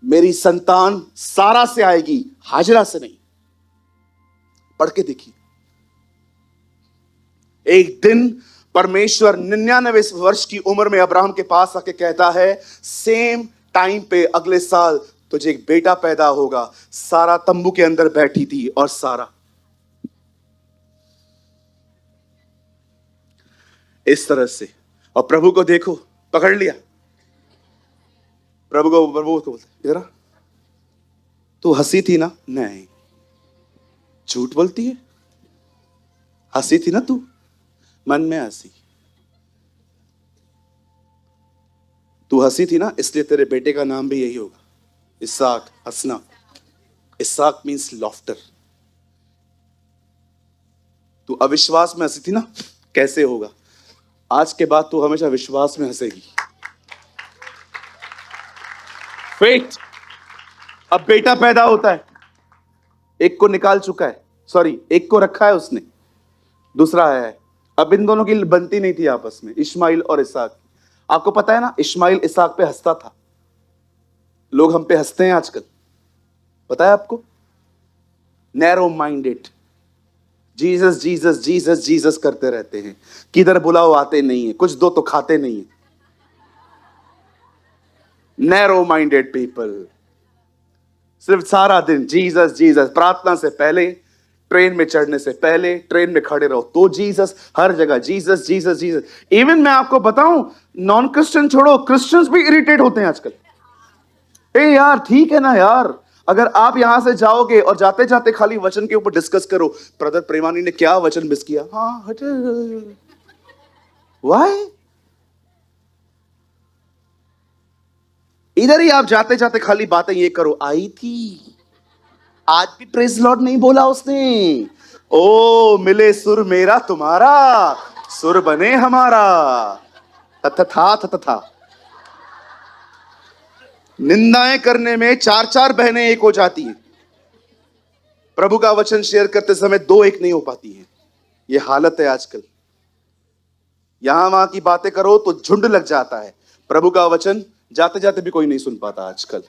मेरी संतान सारा से आएगी, हाजिरा से नहीं। पढ़ के देखिए। एक दिन परमेश्वर 99 वर्ष की उम्र में अब्राहम के पास आके कहता है, सेम टाइम पे अगले साल तुझे एक बेटा पैदा होगा। सारा तंबू के अंदर बैठी थी, और सारा इस तरह से, और प्रभु को देखो, पकड़ लिया। प्रभु को बोलते, इधर आ, तू हंसी थी ना? नहीं, झूठ बोलती है। हंसी थी ना तू, मन में हंसी। तू हंसी थी ना, इसलिए तेरे बेटे का नाम भी यही होगा, इसहाक, हंसना। इसहाक मीन्स लॉफ्टर। तू अविश्वास में हंसी थी ना, कैसे होगा? आज के बाद तू हमेशा विश्वास में हंसेगी। फेथ। अब बेटा पैदा होता है, एक को निकाल चुका है, सॉरी, एक को रखा है उसने, दूसरा है। अब इन दोनों की बनती नहीं थी आपस में, इस्माइल और इसहाक। आपको पता है ना, इस्माइल इसहाक पे हंसता था। लोग हम पे हंसते हैं आजकल, पता है आपको? Narrow minded, Jesus Jesus Jesus Jesus करते रहते हैं, किधर बुलाओ आते नहीं है, कुछ दो तो खाते नहीं है। नैरो माइंडेड पीपल, सिर्फ सारा दिन जीसस जीसस, प्रार्थना से पहले, ट्रेन में चढ़ने से पहले, ट्रेन में खड़े रहो तो जीसस, हर जगह जीसस जीसस जीसस। इवन मैं आपको बताऊं, नॉन क्रिश्चियन छोड़ो, क्रिश्चियंस भी इरिटेट होते हैं आजकल। ए यार, ठीक है ना यार, अगर आप यहां से जाओगे और जाते जाते खाली वचन के ऊपर डिस्कस करो, ब्रदर प्रेमानी ने क्या वचन मिस किया, हाँ हट, वाई? इधर ही आप जाते जाते खाली बातें ये करो, आई थी, आज भी प्रेज लॉर्ड नहीं बोला उसने, ओ मिले सुर मेरा तुम्हारा, सुर बने हमारा, तथा तथा। निंदाएं करने में चार चार बहनें एक हो जाती हैं, प्रभु का वचन शेयर करते समय दो एक नहीं हो पाती हैं। ये हालत है आजकल। यहां वहां की बातें करो तो झुंड लग जाता है, प्रभु का वचन जाते जाते भी कोई नहीं सुन पाता आजकल।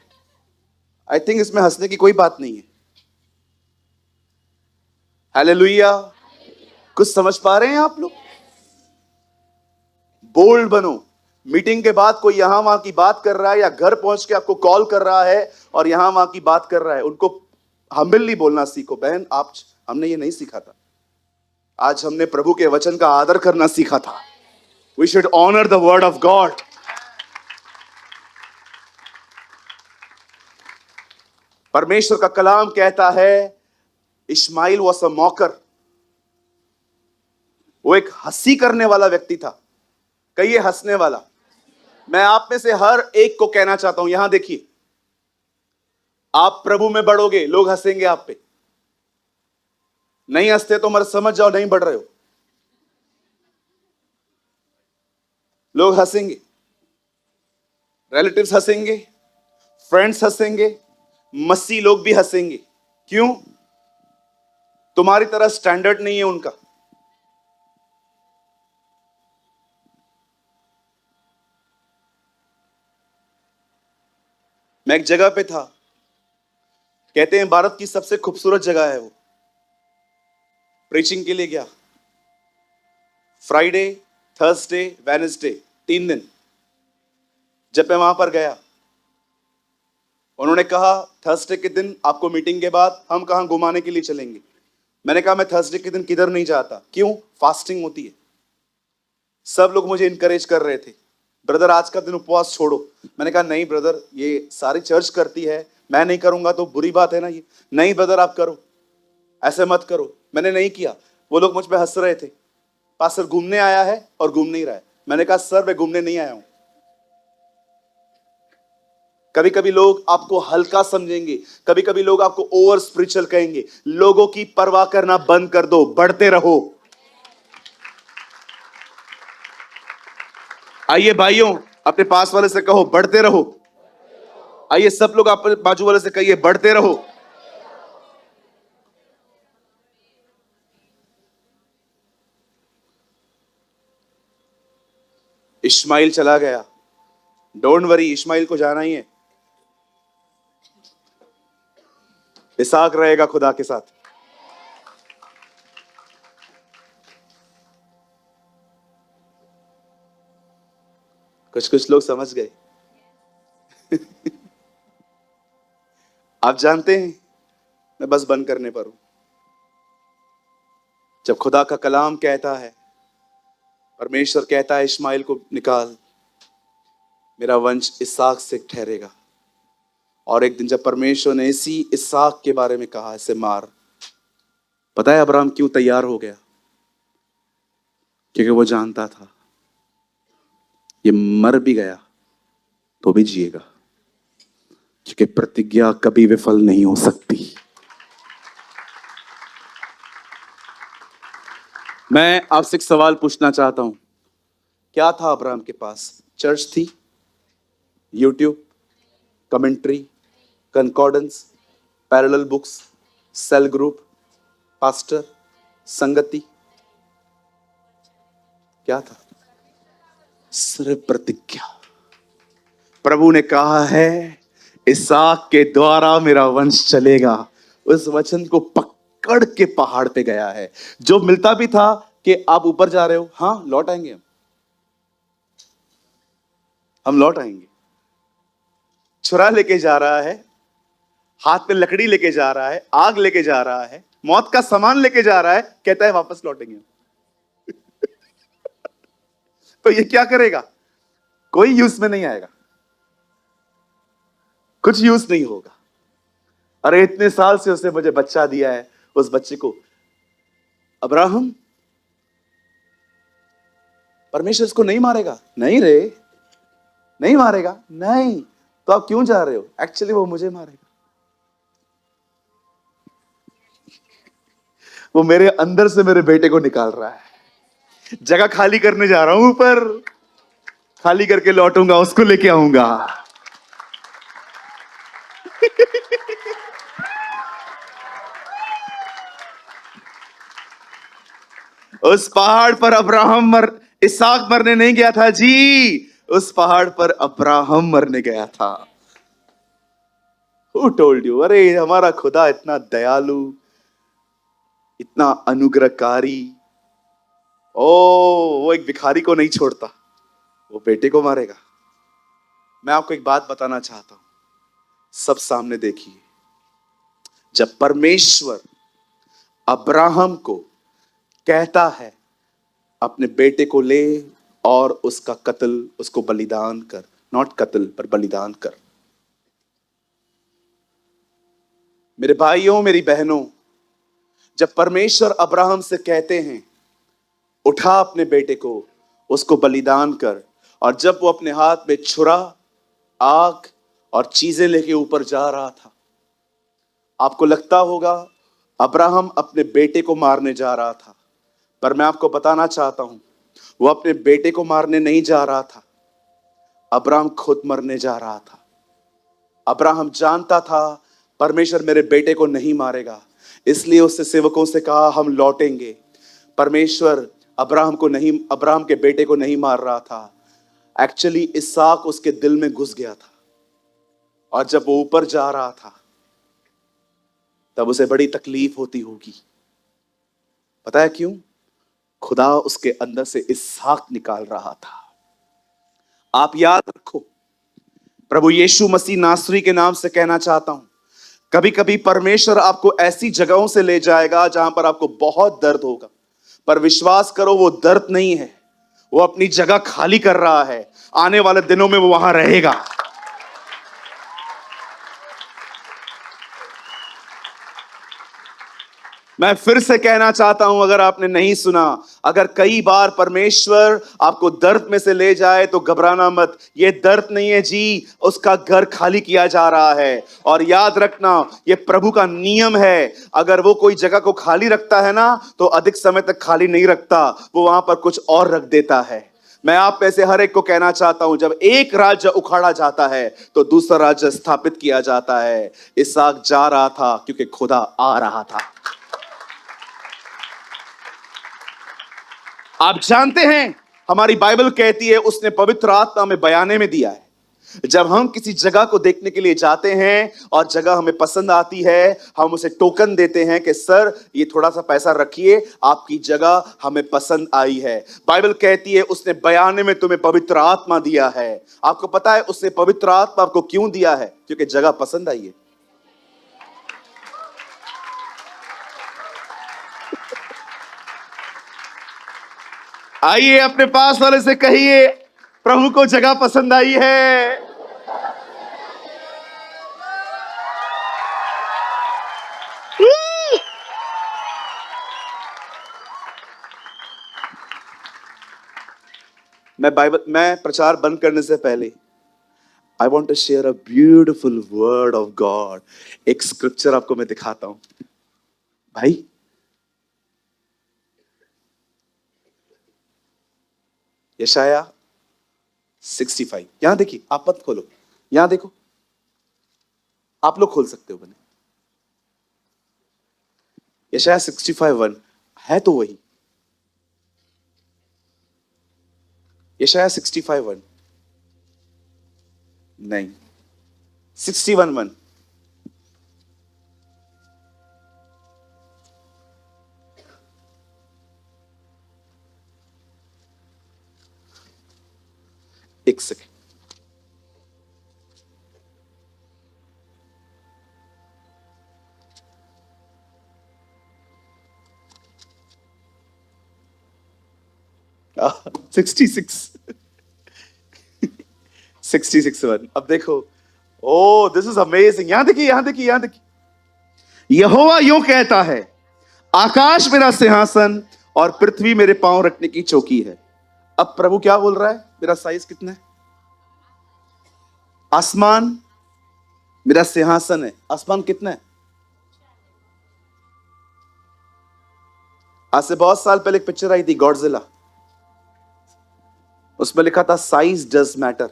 आई थिंक इसमें हंसने की कोई बात नहीं है। हालेलुया। कुछ समझ पा रहे हैं आप लोग? बोल्ड बनो। मीटिंग के बाद कोई यहां वहां की बात कर रहा है या घर पहुंच के आपको कॉल कर रहा है और यहां वहां की बात कर रहा है, उनको हम्बली बोलना सीखो। बहन, आप, हमने ये नहीं सीखा था, आज हमने प्रभु के वचन का आदर करना सीखा था। We should honour the word of God. परमेश्वर का कलाम कहता है, इश्माइल वॉज अ मॉकर। वो एक हंसी करने वाला व्यक्ति था। कहिए हंसने वाला। मैं आप में से हर एक को कहना चाहता हूं, यहां देखिए, आप प्रभु में बढ़ोगे, लोग हंसेंगे आप पे। नहीं हंसते तो मर समझ जाओ नहीं बढ़ रहे हो। लोग हंसेंगे, रिलेटिव्स हंसेंगे, फ्रेंड्स हंसेंगे, मस्सी लोग भी हंसेंगे। क्यों? तुम्हारी तरह स्टैंडर्ड नहीं है उनका। मैं एक जगह पे था, कहते हैं भारत की सबसे खूबसूरत जगह है वो। प्रीचिंग के लिए गया, फ्राइडे, थर्सडे, वेडनेसडे, 3 दिन। जब मैं वहां पर गया, उन्होंने कहा थर्सडे के दिन आपको मीटिंग के बाद हम कहां घुमाने के लिए चलेंगे। मैंने कहा मैं थर्सडे के दिन किधर नहीं जाता। क्यों? फास्टिंग होती है। सब लोग मुझे इंकरेज कर रहे थे, ब्रदर आज का दिन उपवास छोड़ो। मैंने कहा नहीं ब्रदर, ये सारी चर्च करती है, मैं नहीं करूंगा तो बुरी बात है ना ये। नहीं ब्रदर आप करो, ऐसे मत करो। मैंने नहीं किया। वो लोग मुझ पे हंस रहे थे, पास्टर घूमने आया है और घूम नहीं रहा है। मैंने कहा सर मैं घूमने नहीं आया हूं। कभी कभी लोग आपको हल्का समझेंगे, कभी कभी लोग आपको ओवर स्पिरिचुअल कहेंगे। लोगों की परवाह करना बंद कर दो, बढ़ते रहो। आइए भाइयों, अपने पास वाले से कहो बढ़ते रहो। आइए सब लोग अपने बाजू वाले से कहिए बढ़ते रहो। इस्माइल चला गया, डोंट वरी, इस्माइल को जाना ही है। इसहाक रहेगा खुदा के साथ। कुछ कुछ लोग समझ गए। आप जानते हैं, मैं बस बंद करने पर हूं। जब खुदा का कलाम कहता है, परमेश्वर कहता है इस्माइल को निकाल, मेरा वंश इसहाक से ठहरेगा। और एक दिन जब परमेश्वर ने इसी इसहाक के बारे में कहा, इसे मार, पता है अब्राहम क्यों तैयार हो गया? क्योंकि वो जानता था ये मर भी गया तो भी जिएगा, क्योंकि प्रतिज्ञा कभी विफल नहीं हो सकती। मैं आपसे एक सवाल पूछना चाहता हूं, क्या था अब्राहम के पास? चर्च थी, YouTube, commentary, concordance, parallel books, cell group, pastor, संगति, क्या था? सिर्फ प्रतिज्ञा। प्रभु ने कहा है इसहाक के द्वारा मेरा वंश चलेगा। उस वचन को पकड़ के पहाड़ पे गया है। जो मिलता भी था कि आप ऊपर जा रहे हो, हाँ लौट आएंगे, हम लौट आएंगे। छुरा लेके जा रहा है, हाथ में लकड़ी लेके जा रहा है, आग लेके जा रहा है, मौत का सामान लेके जा रहा है, कहता है वापस लौटेंगे। तो ये क्या करेगा? कोई यूज में नहीं आएगा, कुछ यूज नहीं होगा। अरे इतने साल से उसने मुझे बच्चा दिया है, उस बच्चे को अब्राहम, परमेश्वर इसको नहीं मारेगा? नहीं रे, नहीं मारेगा। नहीं, तो आप क्यों जा रहे हो? एक्चुअली वो मुझे मारेगा। वो मेरे अंदर से मेरे बेटे को निकाल रहा है। जगह खाली करने जा रहा हूं ऊपर, खाली करके लौटूंगा, उसको लेके आऊंगा। उस पहाड़ पर इसहाक मरने नहीं गया था जी, उस पहाड़ पर अब्राहम मरने गया था। Who told you? अरे हमारा खुदा इतना दयालु, इतना अनुग्रहकारी। ओ, वो एक भिखारी को नहीं छोड़ता, वो बेटे को मारेगा। मैं आपको एक बात बताना चाहता हूं, सब सामने देखिए। जब परमेश्वर अब्राहम को कहता है अपने बेटे को ले और उसका कत्ल, उसको बलिदान कर, नॉट कत्ल पर बलिदान कर। मेरे भाइयों, मेरी बहनों, जब परमेश्वर अब्राहम से कहते हैं उठा अपने बेटे को, उसको बलिदान कर, और जब वो अपने हाथ में छुरा, आग और चीजें लेके ऊपर जा रहा था, आपको लगता होगा अब्राहम अपने बेटे को मारने जा रहा था। पर मैं आपको बताना चाहता हूं, वो अपने बेटे को मारने नहीं जा रहा था, अब्राहम खुद मरने जा रहा था। अब्राहम जानता था परमेश्वर मेरे बेटे को नहीं मारेगा, इसलिए उससे सेवकों से कहा हम लौटेंगे। परमेश्वर अब्राहम के बेटे को नहीं मार रहा था। एक्चुअली इसहाक उसके दिल में घुस गया था, और जब वो ऊपर जा रहा था तब उसे बड़ी तकलीफ होती होगी। पता है क्यों? खुदा उसके अंदर से इसहाक निकाल रहा था। आप याद रखो, प्रभु यीशु मसीह नासरी के नाम से कहना चाहता हूं, कभी कभी परमेश्वर आपको ऐसी जगहों से ले जाएगा जहां पर आपको बहुत दर्द होगा, पर विश्वास करो वो दर्द नहीं है, वो अपनी जगह खाली कर रहा है। आने वाले दिनों में वो वहां रहेगा। मैं फिर से कहना चाहता हूं, अगर आपने नहीं सुना, अगर कई बार परमेश्वर आपको दर्द में से ले जाए तो घबराना मत। ये दर्द नहीं है जी, उसका घर खाली किया जा रहा है। और याद रखना, ये प्रभु का नियम है, अगर वो कोई जगह को खाली रखता है ना, तो अधिक समय तक खाली नहीं रखता, वो वहां पर कुछ और रख देता है। मैं आप में से हर एक को कहना चाहता हूं, जब एक राज्य उखाड़ा जाता है तो दूसरा राज्य स्थापित किया जाता है। इसहाक जा रहा था क्योंकि खुदा आ रहा था। आप जानते हैं, हमारी बाइबल कहती है उसने पवित्र आत्मा में बयाने में दिया है। जब हम किसी जगह को देखने के लिए जाते हैं और जगह हमें पसंद आती है, हम उसे टोकन देते हैं कि सर ये थोड़ा सा पैसा रखिए, आपकी जगह हमें पसंद आई है। बाइबल कहती है उसने बयाने में तुम्हें पवित्र आत्मा दिया है। आपको पता है उसने पवित्र आत्मा आपको क्यों दिया है? क्योंकि जगह पसंद आई है। आइए अपने पास वाले से कहिए, प्रभु को जगह पसंद आई है। मैं प्रचार बंद करने से पहले I want to share a beautiful word of God. एक स्क्रिप्चर आपको मैं दिखाता हूं भाई। यशाया 65, यहां देखिए, आप मत खोलो, यहां देखो, आप लोग खोल सकते हो बने। यशायाह 65:1 है तो वही। यशायाह 65:1 नहीं, 61:1। एक सेकेंड। Ah, 66 66:1। अब देखो, ओ दिस इज अमेजिंग। यहां देखिए, यहां देखिए, यहां देखिए। यहोवा यूं कहता है, आकाश मेरा सिंहासन और पृथ्वी मेरे पांव रखने की चौकी है। अब प्रभु क्या बोल रहा है? मेरा साइज कितना है? आसमान मेरा सिंहासन है। आसमान कितना है? आज से बहुत साल पहले एक पिक्चर आई थी गॉडजिला, उसमें लिखा था साइज डज मैटर।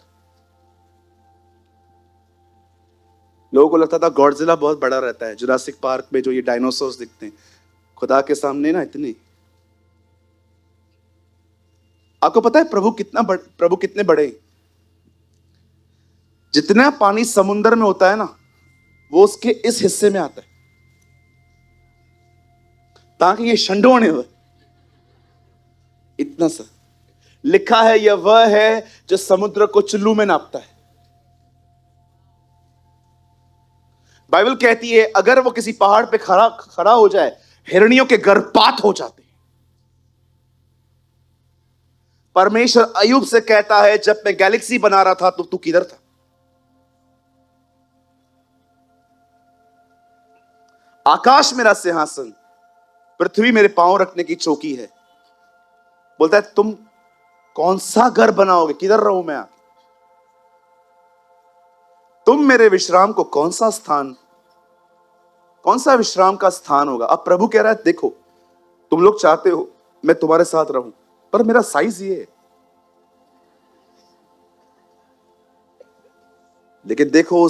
लोगों को लगता था गॉडजिला बहुत बड़ा रहता है। जुरासिक पार्क में जो ये डायनासोर्स दिखते हैं, खुदा के सामने ना इतने। आपको पता है प्रभु कितने बड़े हैं? जितना पानी समुद्र में होता है ना, वो उसके इस हिस्से में आता है, ताकि ये शंडोने हुए इतना सा। लिखा है यह वह है जो समुद्र को चुल्लू में नापता है। बाइबल कहती है अगर वो किसी पहाड़ पे खड़ा हो जाए, हिरणियों के गर्भपात हो जाते हैं। परमेश्वर अय्यूब से कहता है जब मैं गैलेक्सी बना रहा था तो तू किधर था? आकाश मेरा सिंहासन, पृथ्वी मेरे पांव रखने की चौकी है। बोलता है तुम कौन सा घर बनाओगे? किधर रहूं मैं? तुम मेरे विश्राम को कौन सा विश्राम का स्थान होगा? अब प्रभु कह रहा है देखो, तुम लोग चाहते हो मैं तुम्हारे साथ रहूं, पर मेरा साइज ये है। लेकिन देखो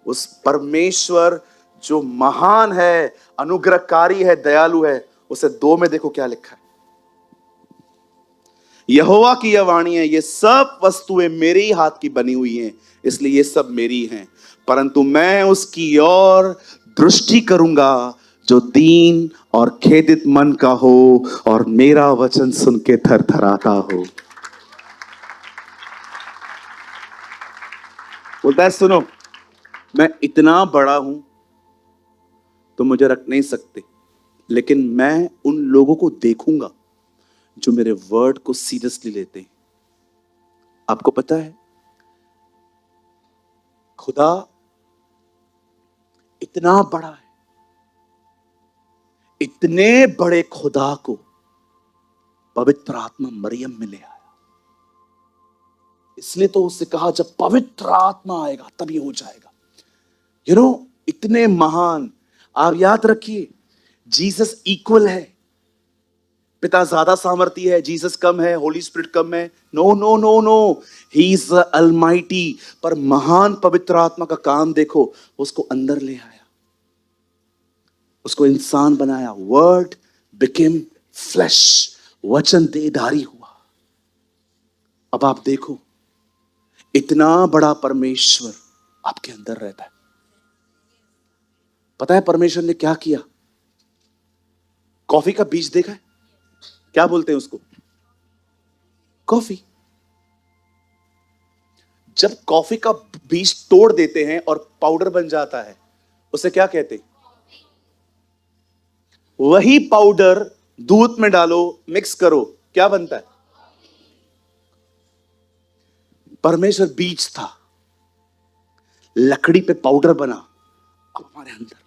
उस परमेश्वर जो महान है, अनुग्रहकारी है, दयालु है, उसे 2 में देखो क्या लिखा है। यहोवा की यह वाणी है, ये सब वस्तुएं मेरे ही हाथ की बनी हुई हैं, इसलिए ये सब मेरी हैं, परंतु मैं उसकी ओर दृष्टि करूंगा जो दीन और खेदित मन का हो और मेरा वचन सुन के थरथराता हो। बोलता है सुनो, मैं इतना बड़ा हूं तो मुझे रख नहीं सकते, लेकिन मैं उन लोगों को देखूंगा जो मेरे वर्ड को सीरियसली लेते हैं। आपको पता है खुदा इतना बड़ा है, इतने बड़े खुदा को पवित्र आत्मा मरियम में ले आया। इसलिए तो उससे कहा जब पवित्र आत्मा आएगा तब ये हो जाएगा। इतने महान। आप याद रखिए, जीसस इक्वल है। पिता ज्यादा सामर्थी है, जीसस कम है, होली स्पिरिट कम है। No no no no, he is the almighty. पर महान पवित्र आत्मा का काम देखो, उसको अंदर ले आया, उसको इंसान बनाया। वर्ड बिकेम फ्लैश, वचन देहधारी हुआ। अब आप देखो, इतना बड़ा परमेश्वर आपके अंदर रहता है। पता है परमेश्वर ने क्या किया? कॉफी का बीज देखा है? क्या बोलते हैं उसको? कॉफी। जब कॉफी का बीज तोड़ देते हैं और पाउडर बन जाता है, उसे क्या कहते हैं? वही पाउडर दूध में डालो, मिक्स करो, क्या बनता है? परमेश्वर बीज था, लकड़ी पे पाउडर बना, अब हमारे अंदर।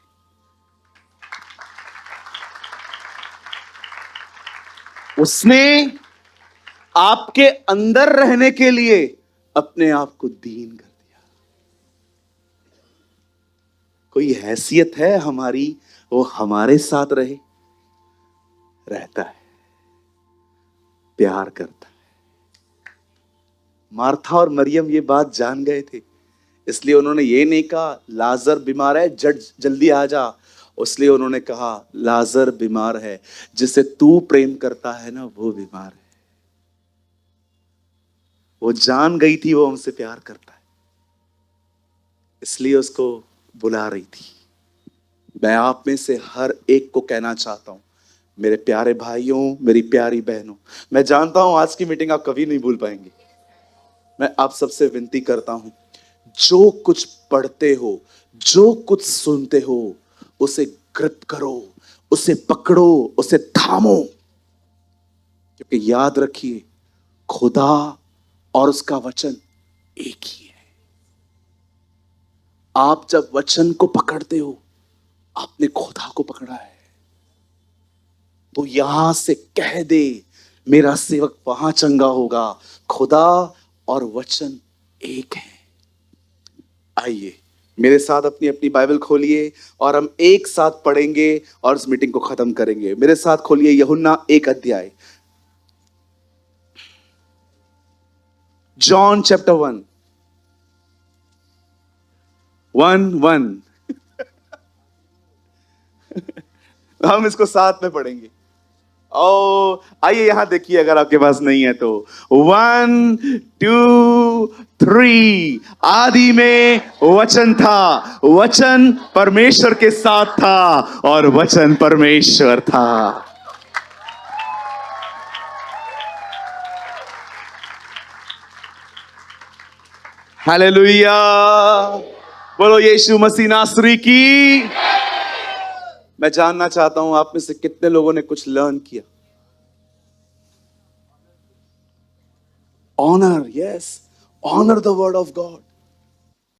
उसने आपके अंदर रहने के लिए अपने आप को दीन कर दिया। कोई हैसियत है हमारी वो हमारे साथ रहता है, प्यार करता है। मार्था और मरियम ये बात जान गए थे, इसलिए उन्होंने ये नहीं कहा लाजर बीमार है, जल्दी आ जा। इसलिए उन्होंने कहा लाजर बीमार है, जिसे तू प्रेम करता है ना वो बीमार है। वो जान गई थी वो हमसे प्यार करता है, इसलिए उसको बुला रही थी। मैं आप में से हर एक को कहना चाहता हूं, मेरे प्यारे भाइयों, मेरी प्यारी बहनों, मैं जानता हूं आज की मीटिंग आप कभी नहीं भूल पाएंगे। मैं आप सबसे विनती करता हूं, जो कुछ पढ़ते हो, जो कुछ सुनते हो, उसे ग्रिप करो, उसे पकड़ो, उसे थामो। क्योंकि याद रखिए, खुदा और उसका वचन एक ही है। आप जब वचन को पकड़ते हो, आपने खुदा को पकड़ा है। तो यहां से कह दे, मेरा सेवक वहां चंगा होगा। खुदा और वचन एक है। आइए मेरे साथ अपनी अपनी बाइबल खोलिए और हम एक साथ पढ़ेंगे और इस मीटिंग को खत्म करेंगे। मेरे साथ खोलिए यूहन्ना 1 अध्याय, जॉन चैप्टर 1:1। हम इसको साथ में पढ़ेंगे। ओ आइए यहां देखिए, अगर आपके पास नहीं है तो 1 2 3। आदि में वचन था, वचन परमेश्वर के साथ था और वचन परमेश्वर था। हालेलुया, बोलो यीशु मसीह नासरी की। मैं जानना चाहता हूं आप में से कितने लोगों ने कुछ लर्न किया। Honour, yes, honour the word of God.